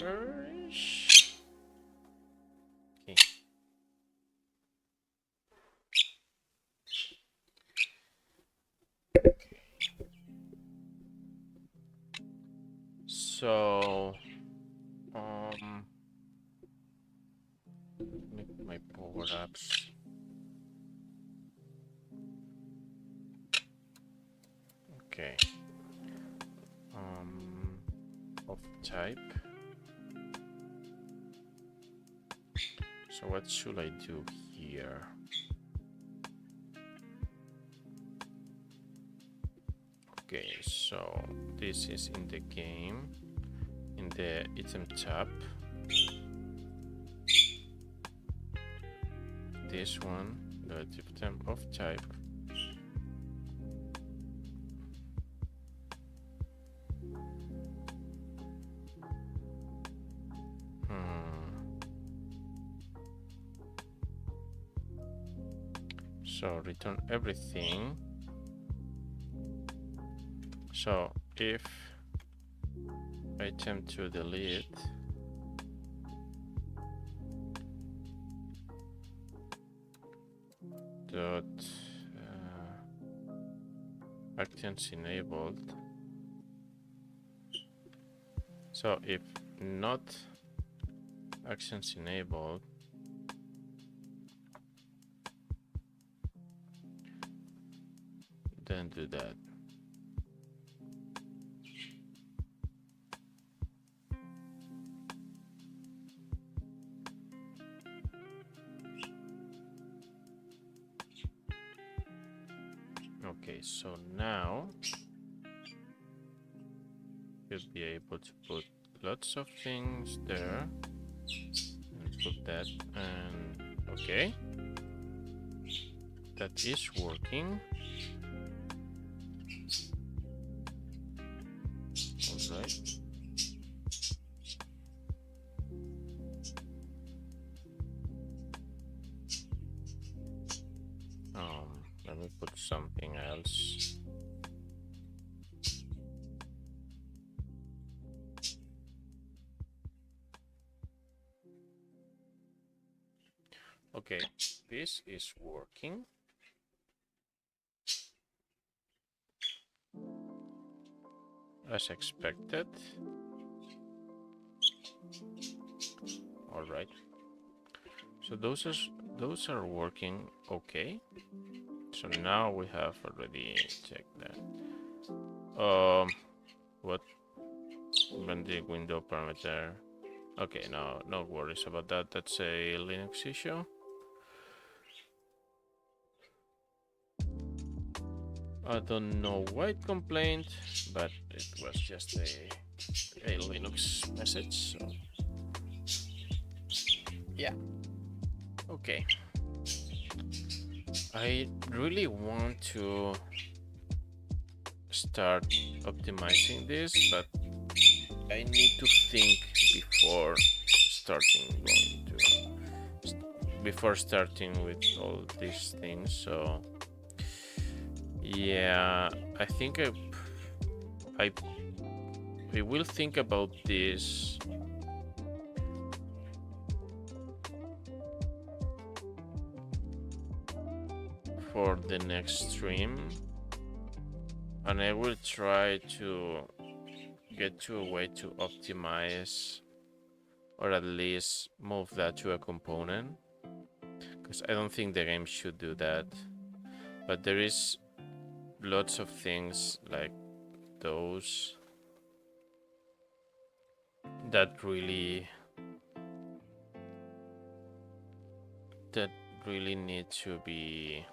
Okay. So make my power-ups. Okay. Of type. So what should I do here? Okay, so this is in the game, in the item tab. This one, the item of type. So return everything. So if I attempt to delete, dot actions enabled. So if not actions enabled, then do that. Okay, so now you'll be able to put lots of things there and put that, and okay, that is working. All right. Let me put something else. Okay, this is working. As expected. All right. So those are working okay. So now we have already checked that. What when the window parameter? Okay, no worries about that. That's a Linux issue. I don't know why it complained, but it was just a Linux message. So yeah. Okay. I really want to start optimizing this, but I need to think before starting with all these things. So yeah, I think I will think about this for the next stream, and I will try to get to a way to optimize, or at least move that to a component, because I don't think the game should do that. But there is lots of things like those that really need to be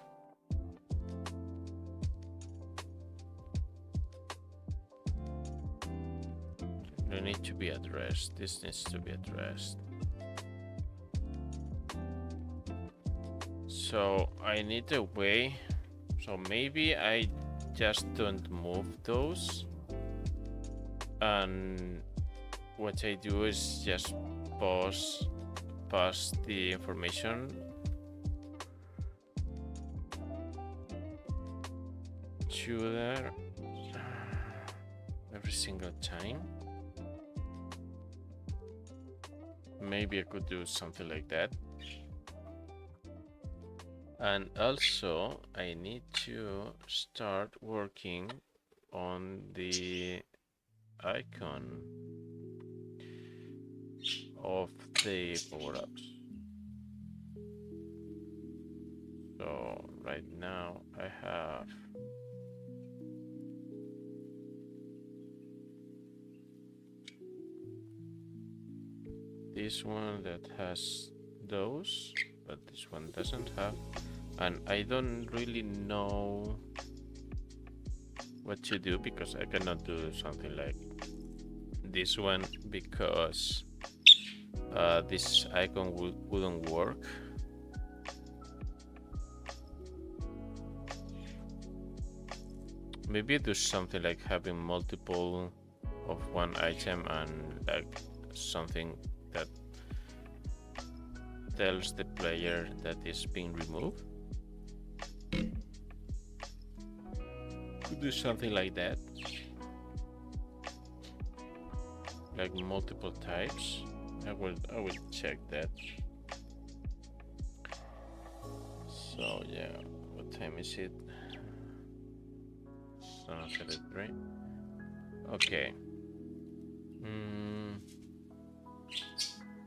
addressed. This needs to be addressed. So I need a way. So maybe I just don't move those, and what I do is just pass the information to there every single time. Maybe I could do something like that. And also I need to start working on the icon of the power-ups. So right now I have this one that has those, but this one doesn't have, and I don't really know what to do, because I cannot do something like this one, because this icon wouldn't work. Maybe do something like having multiple of one item, and like something that tells the player that is being removed. do something like that, like multiple types. I will check that. So yeah, what time is it? 7:33. Okay.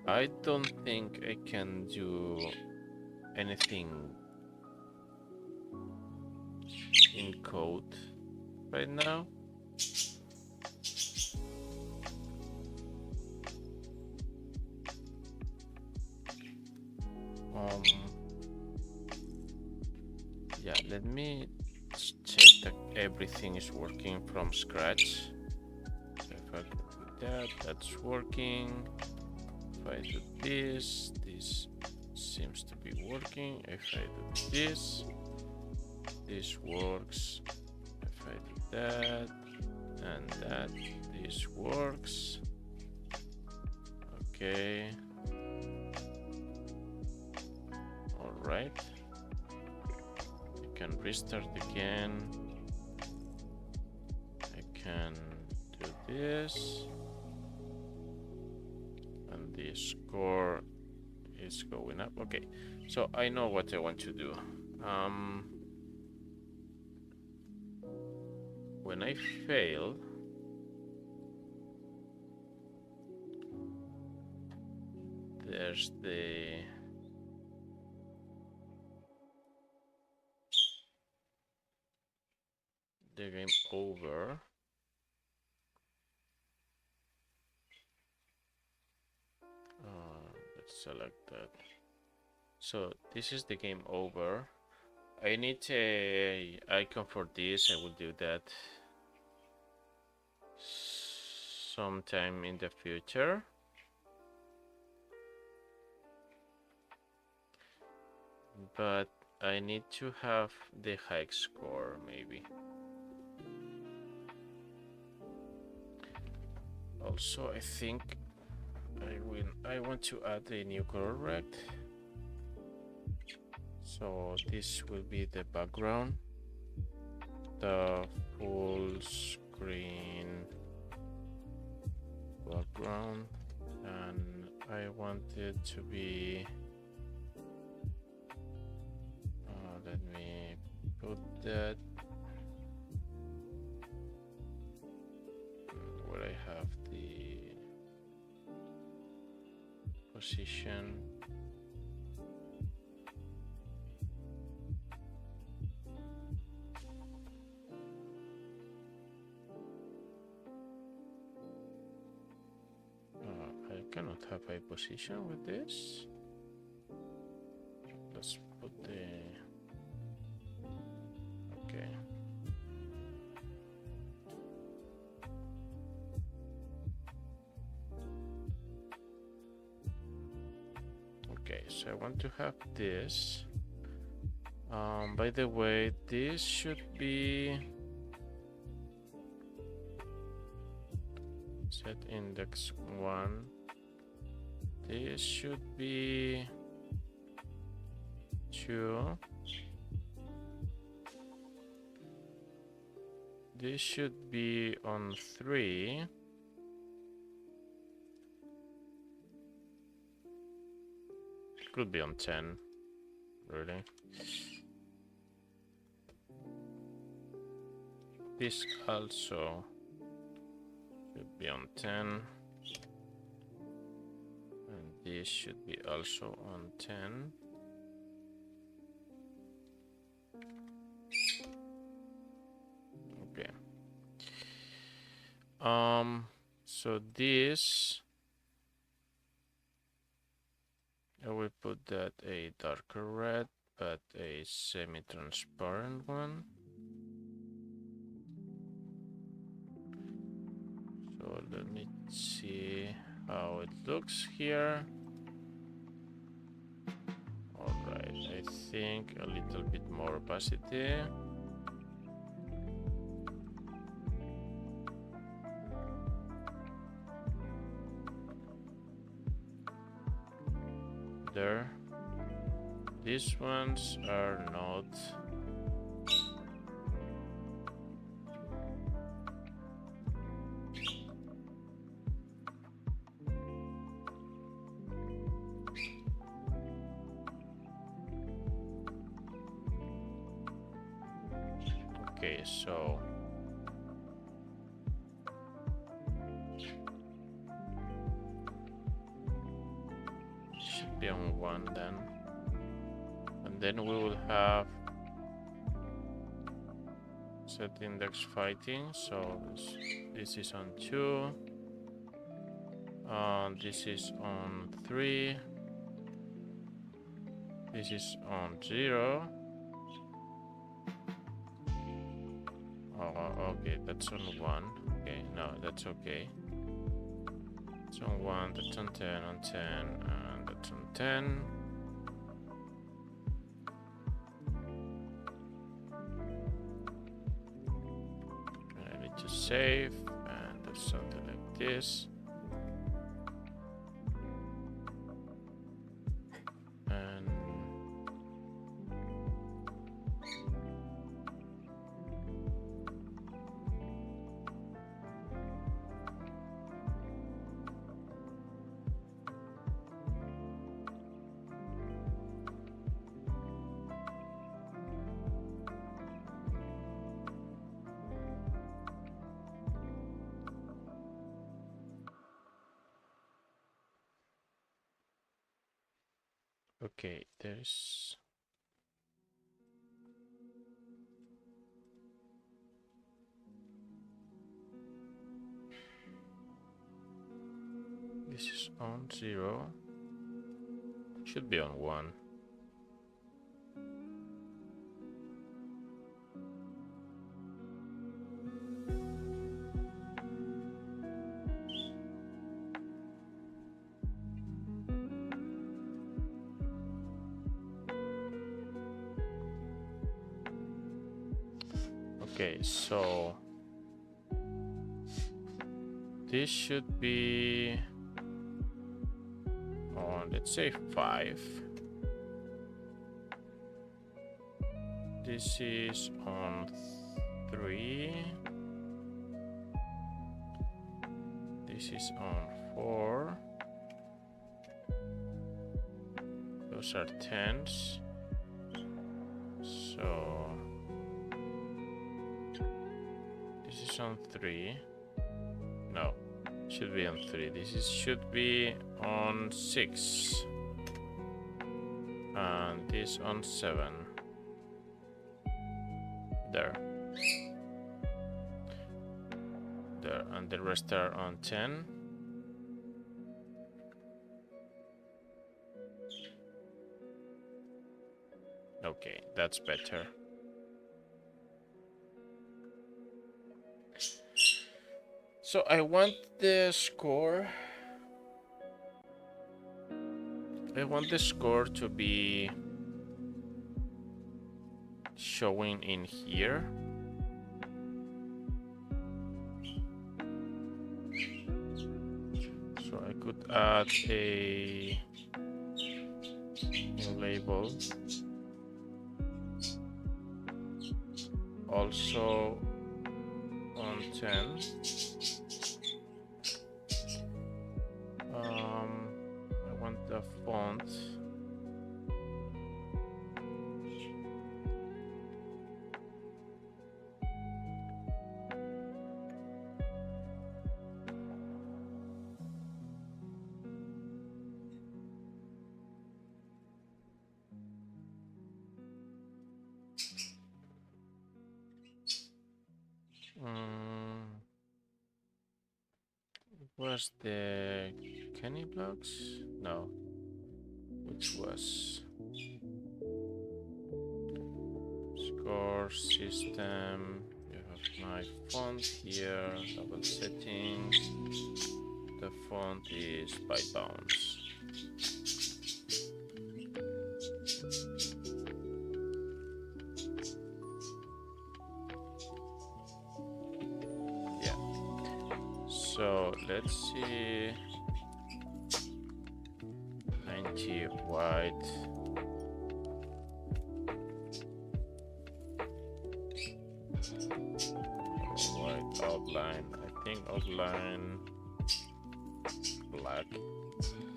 I don't think I can do anything in code right now. Yeah, let me check that everything is working from scratch. So if I do that, that's working. If I do this, this seems to be working. If I do this, this works. If I do that and that, this works. Okay. All right. I can restart again. I can do this. And the score is going up. Okay, so I know what I want to do. When I fail, there's the game over. Let's select that. So this is the game over. I need a icon for this. I will do that sometime in the future. But I need to have the high score, maybe. Also, I think I want to add a new color rect. So this will be the background, the full screen background, and I want it to be let me put that where I have the position. I cannot have a position with this. Let's put the okay. Okay, so I want to have this. By the way, this should be set index 1. This should be 2. This should be on 3. It could be on 10, really. This also should be on 10. And this should be also on 10. Okay. So this I will put that a darker red, but a semi-transparent one. So let me see how it looks here. All right, I think a little bit more opacity. There. These ones are not Okay, so should be on 1 then. And then we will have set index fighting, so this is on 2. This is on 3. This is on 0. Oh, okay, that's on 1. Okay, no, that's okay. It's on 1, that's on 10, and that's on 10. And I need to save, and that's something like this. And okay, there's this is on 0. Should be on 1. Okay, so this should be on, let's say 5. This is on 3. This is on 4. Those are 10s. So this is on 3. No, should be on 3. Should be on 6. And this on 7. There, and the rest are on 10. Okay, that's better. So I want the score. I want the score to be showing in here. So I could add a new label. Also on 10. I want the font. Was the Kenny blocks? No. Which was score system. You have my font here, double settings. The font is by bounds. So let's see, 90 white, white outline, I think outline black,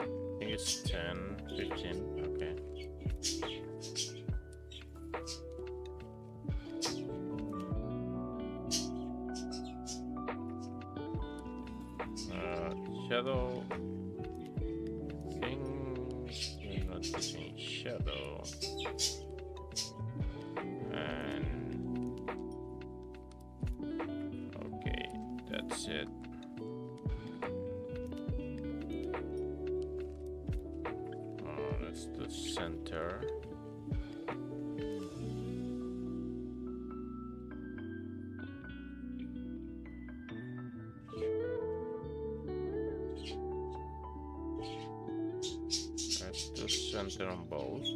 I think it's 10, 15, okay. shadow things. We're not using shadow. And okay, that's it. Let's do center. Let's do center on both.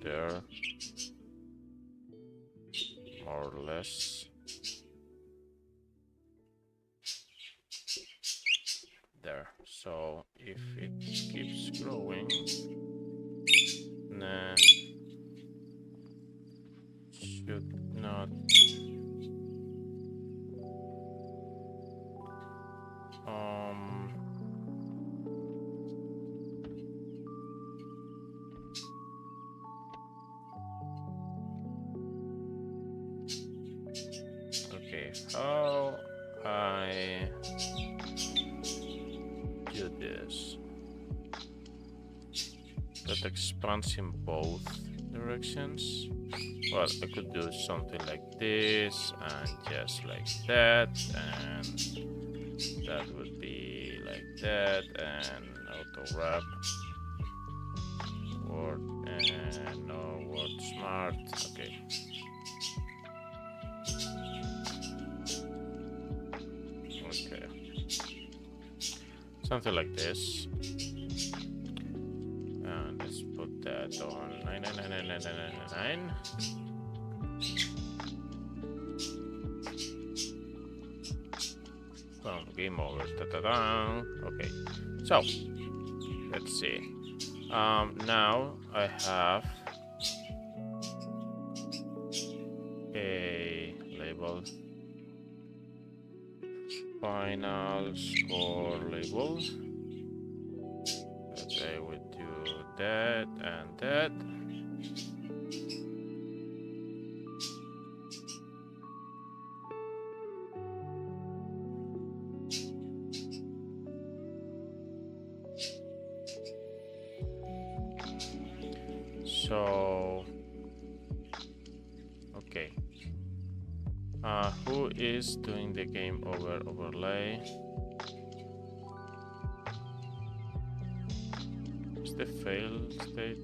There, more or less. There. So if it keeps growing, nah, should not. Okay, how I do this? That expands in both directions. Well, I could do something like this and just like that, and that would be like that, and auto wrap word and no word smart. Okay. Okay. Something like this. And let's put that on 9999999. Boom, game over. Ta-da-da. Okay. So let's see. Now I have a label. Final score label. That I would do that and that. So, okay. Who is doing the game over overlay? Is the fail state?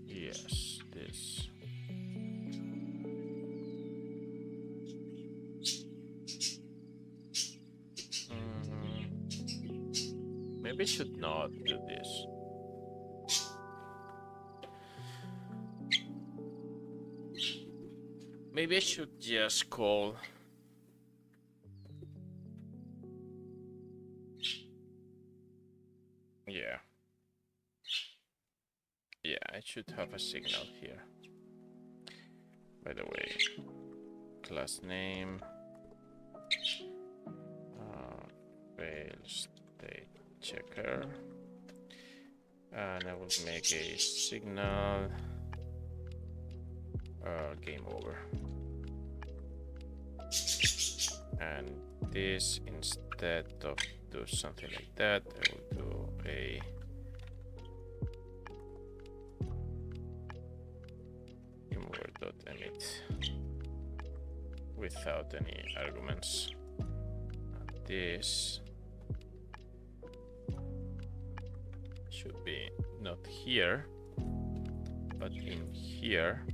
Yes, this. Maybe I should not do this. Maybe I should just call. Yeah. Yeah, I should have a signal here. By the way, class name. Fail state checker. And I will make a signal. Game over. And this, instead of do something like that, I will do a remover.emit without any arguments. And this should be not here, but in here.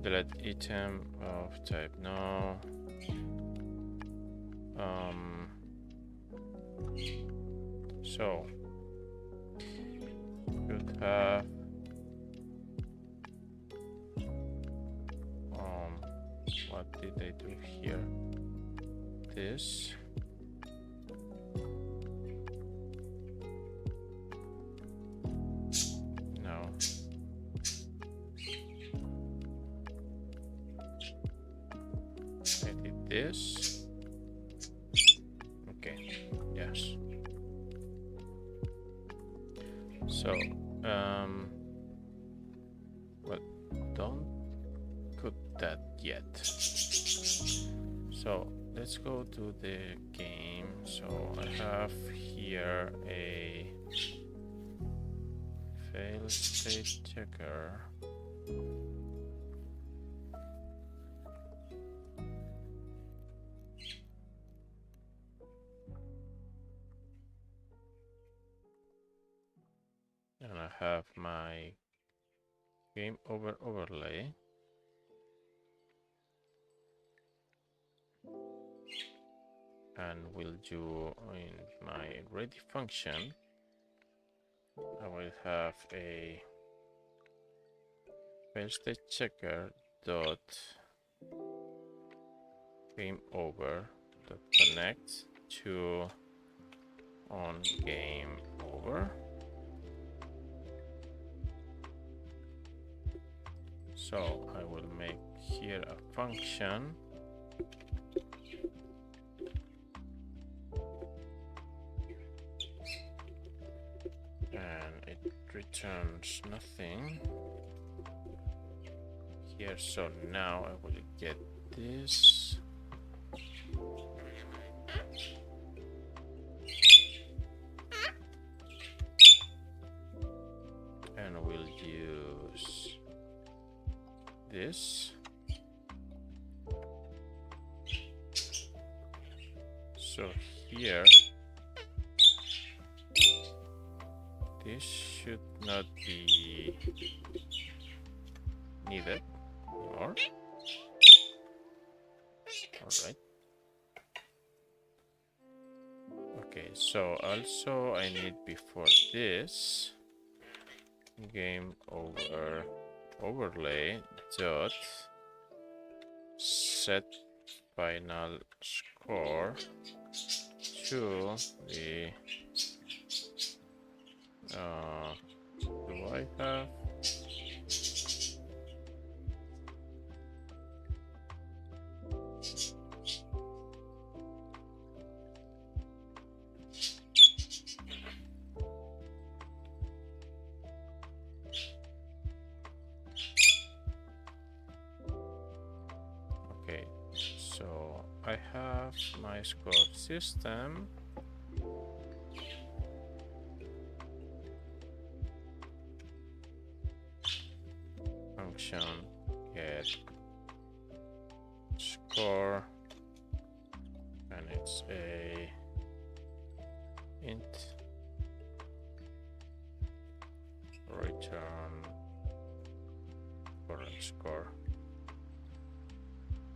Delete item of type no. So should have What did I do here? This. No. I did this. Okay. Yes. So, well, don't put that yet. So let's go to the game. So I have here a fail state checker. And I have my game over overlay. And we'll do in my ready function, I will have a fail state checker dot game over dot connect to on game over. So I will make here a function and it returns nothing here. So now I will get this. And we'll use this. So here, this should not be needed anymore. Alright. Okay, so also I need before this game over overlay dot set final score to the do I have okay, so I have my score system. Function get score, and it's a int return current score.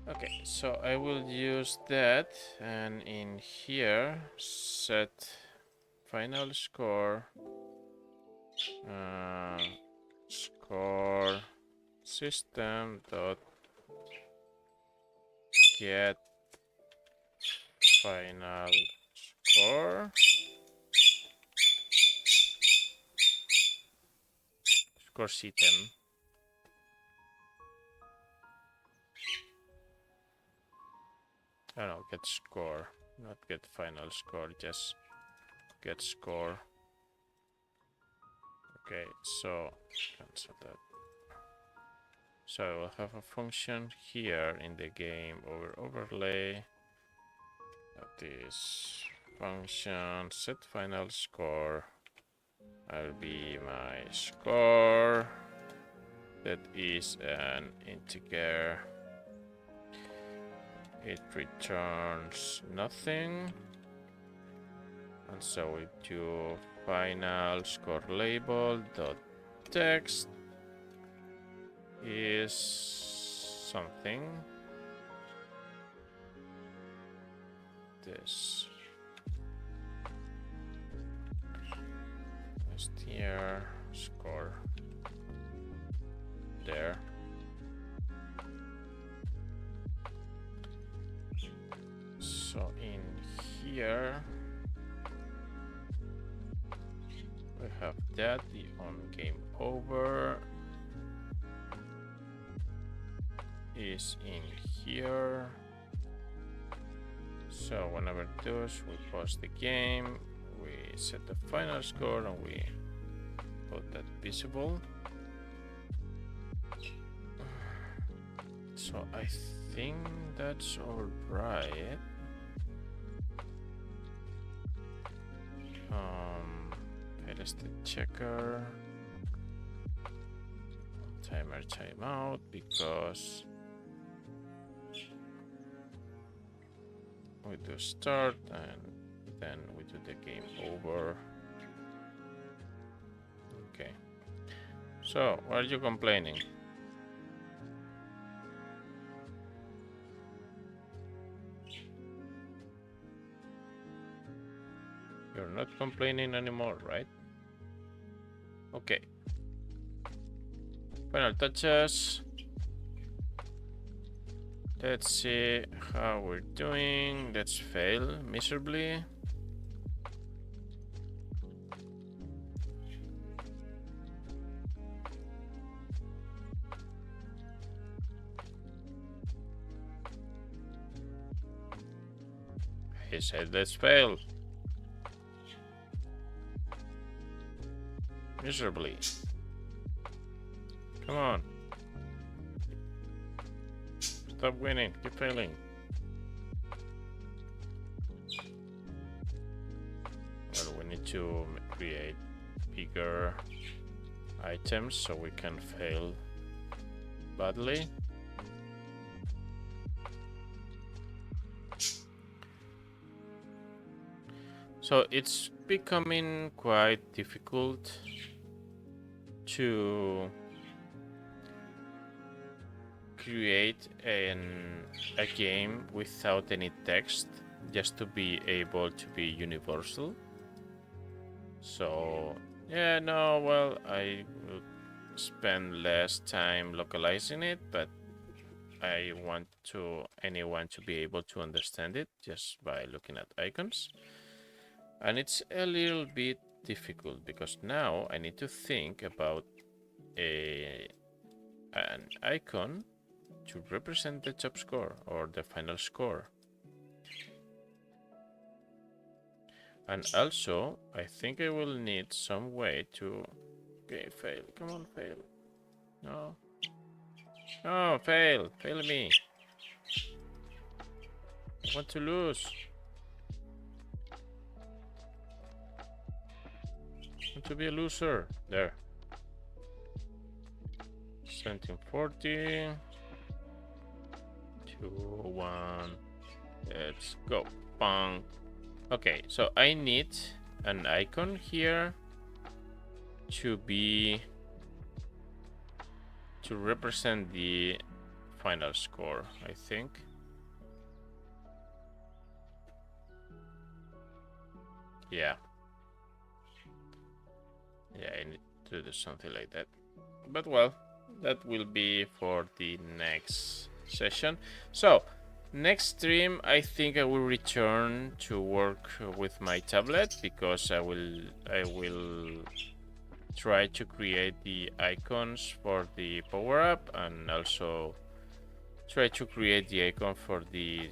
Okay, so I will use that, and in here set final score score system dot get final score score system. Oh no, get score, not get final score, just get score. Okay, so cancel that. So I will have a function here in the game over overlay. That is function set final score. I'll be my score. That is an integer. It returns nothing. And so we do final score label dot text is something. This str score there. here we have that, the on game over is in here. So whenever it does, we pause the game, we set the final score, and we put that visible. So I think that's all right. There's the checker. Timer timeout because we do start and then we do the game over. Okay. So, why are you complaining? You're not complaining anymore, right? Okay. Final touches. Let's see how we're doing. Let's fail miserably. He said let's fail. Miserably. Come on. Stop winning. Keep failing. Well, we need to create bigger items so we can fail badly. So it's becoming quite difficult to create a game without any text, just to be able to be universal. So yeah, no, well, I will spend less time localizing it, but I want anyone to be able to understand it just by looking at icons. And it's a little bit difficult because now I need to think about an icon to represent the top score or the final score. And also, I think I will need some way to... Okay, fail. Come on, fail. No. No, fail. Fail me. I want to lose. I want to be a loser. There. 1740. 2, 1. Let's go. Bang. Okay, so I need an icon here to represent the final score, I think. Yeah. Yeah, I need to do something like that. But well, that will be for the next session. So, next stream, I think I will return to work with my tablet because I will try to create the icons for the power up and also try to create the icon for the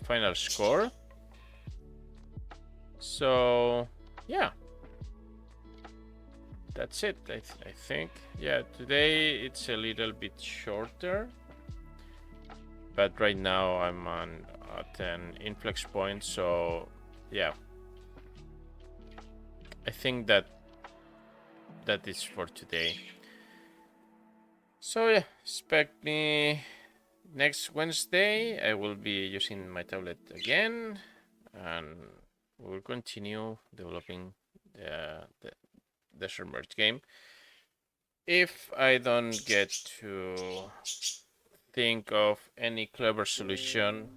final score. So yeah, that's it. I think, yeah, today it's a little bit shorter, but right now I'm at an influx point, so yeah, I think that is for today. So yeah, expect me next Wednesday. I will be using my tablet again, and we'll continue developing the submerged game. If I don't get to think of any clever solution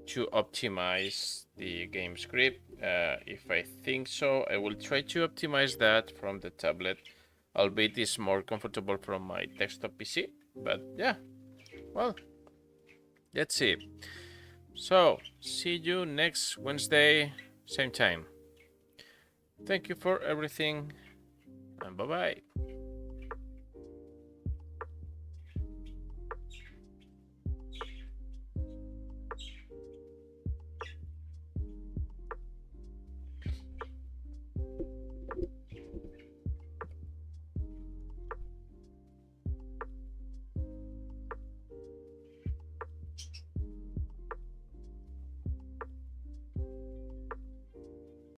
to optimize the game script, if I think so, I will try to optimize that from the tablet, albeit it's more comfortable from my desktop PC. But yeah, well, let's see. So, see you next Wednesday, same time. Thank you for everything, and bye bye.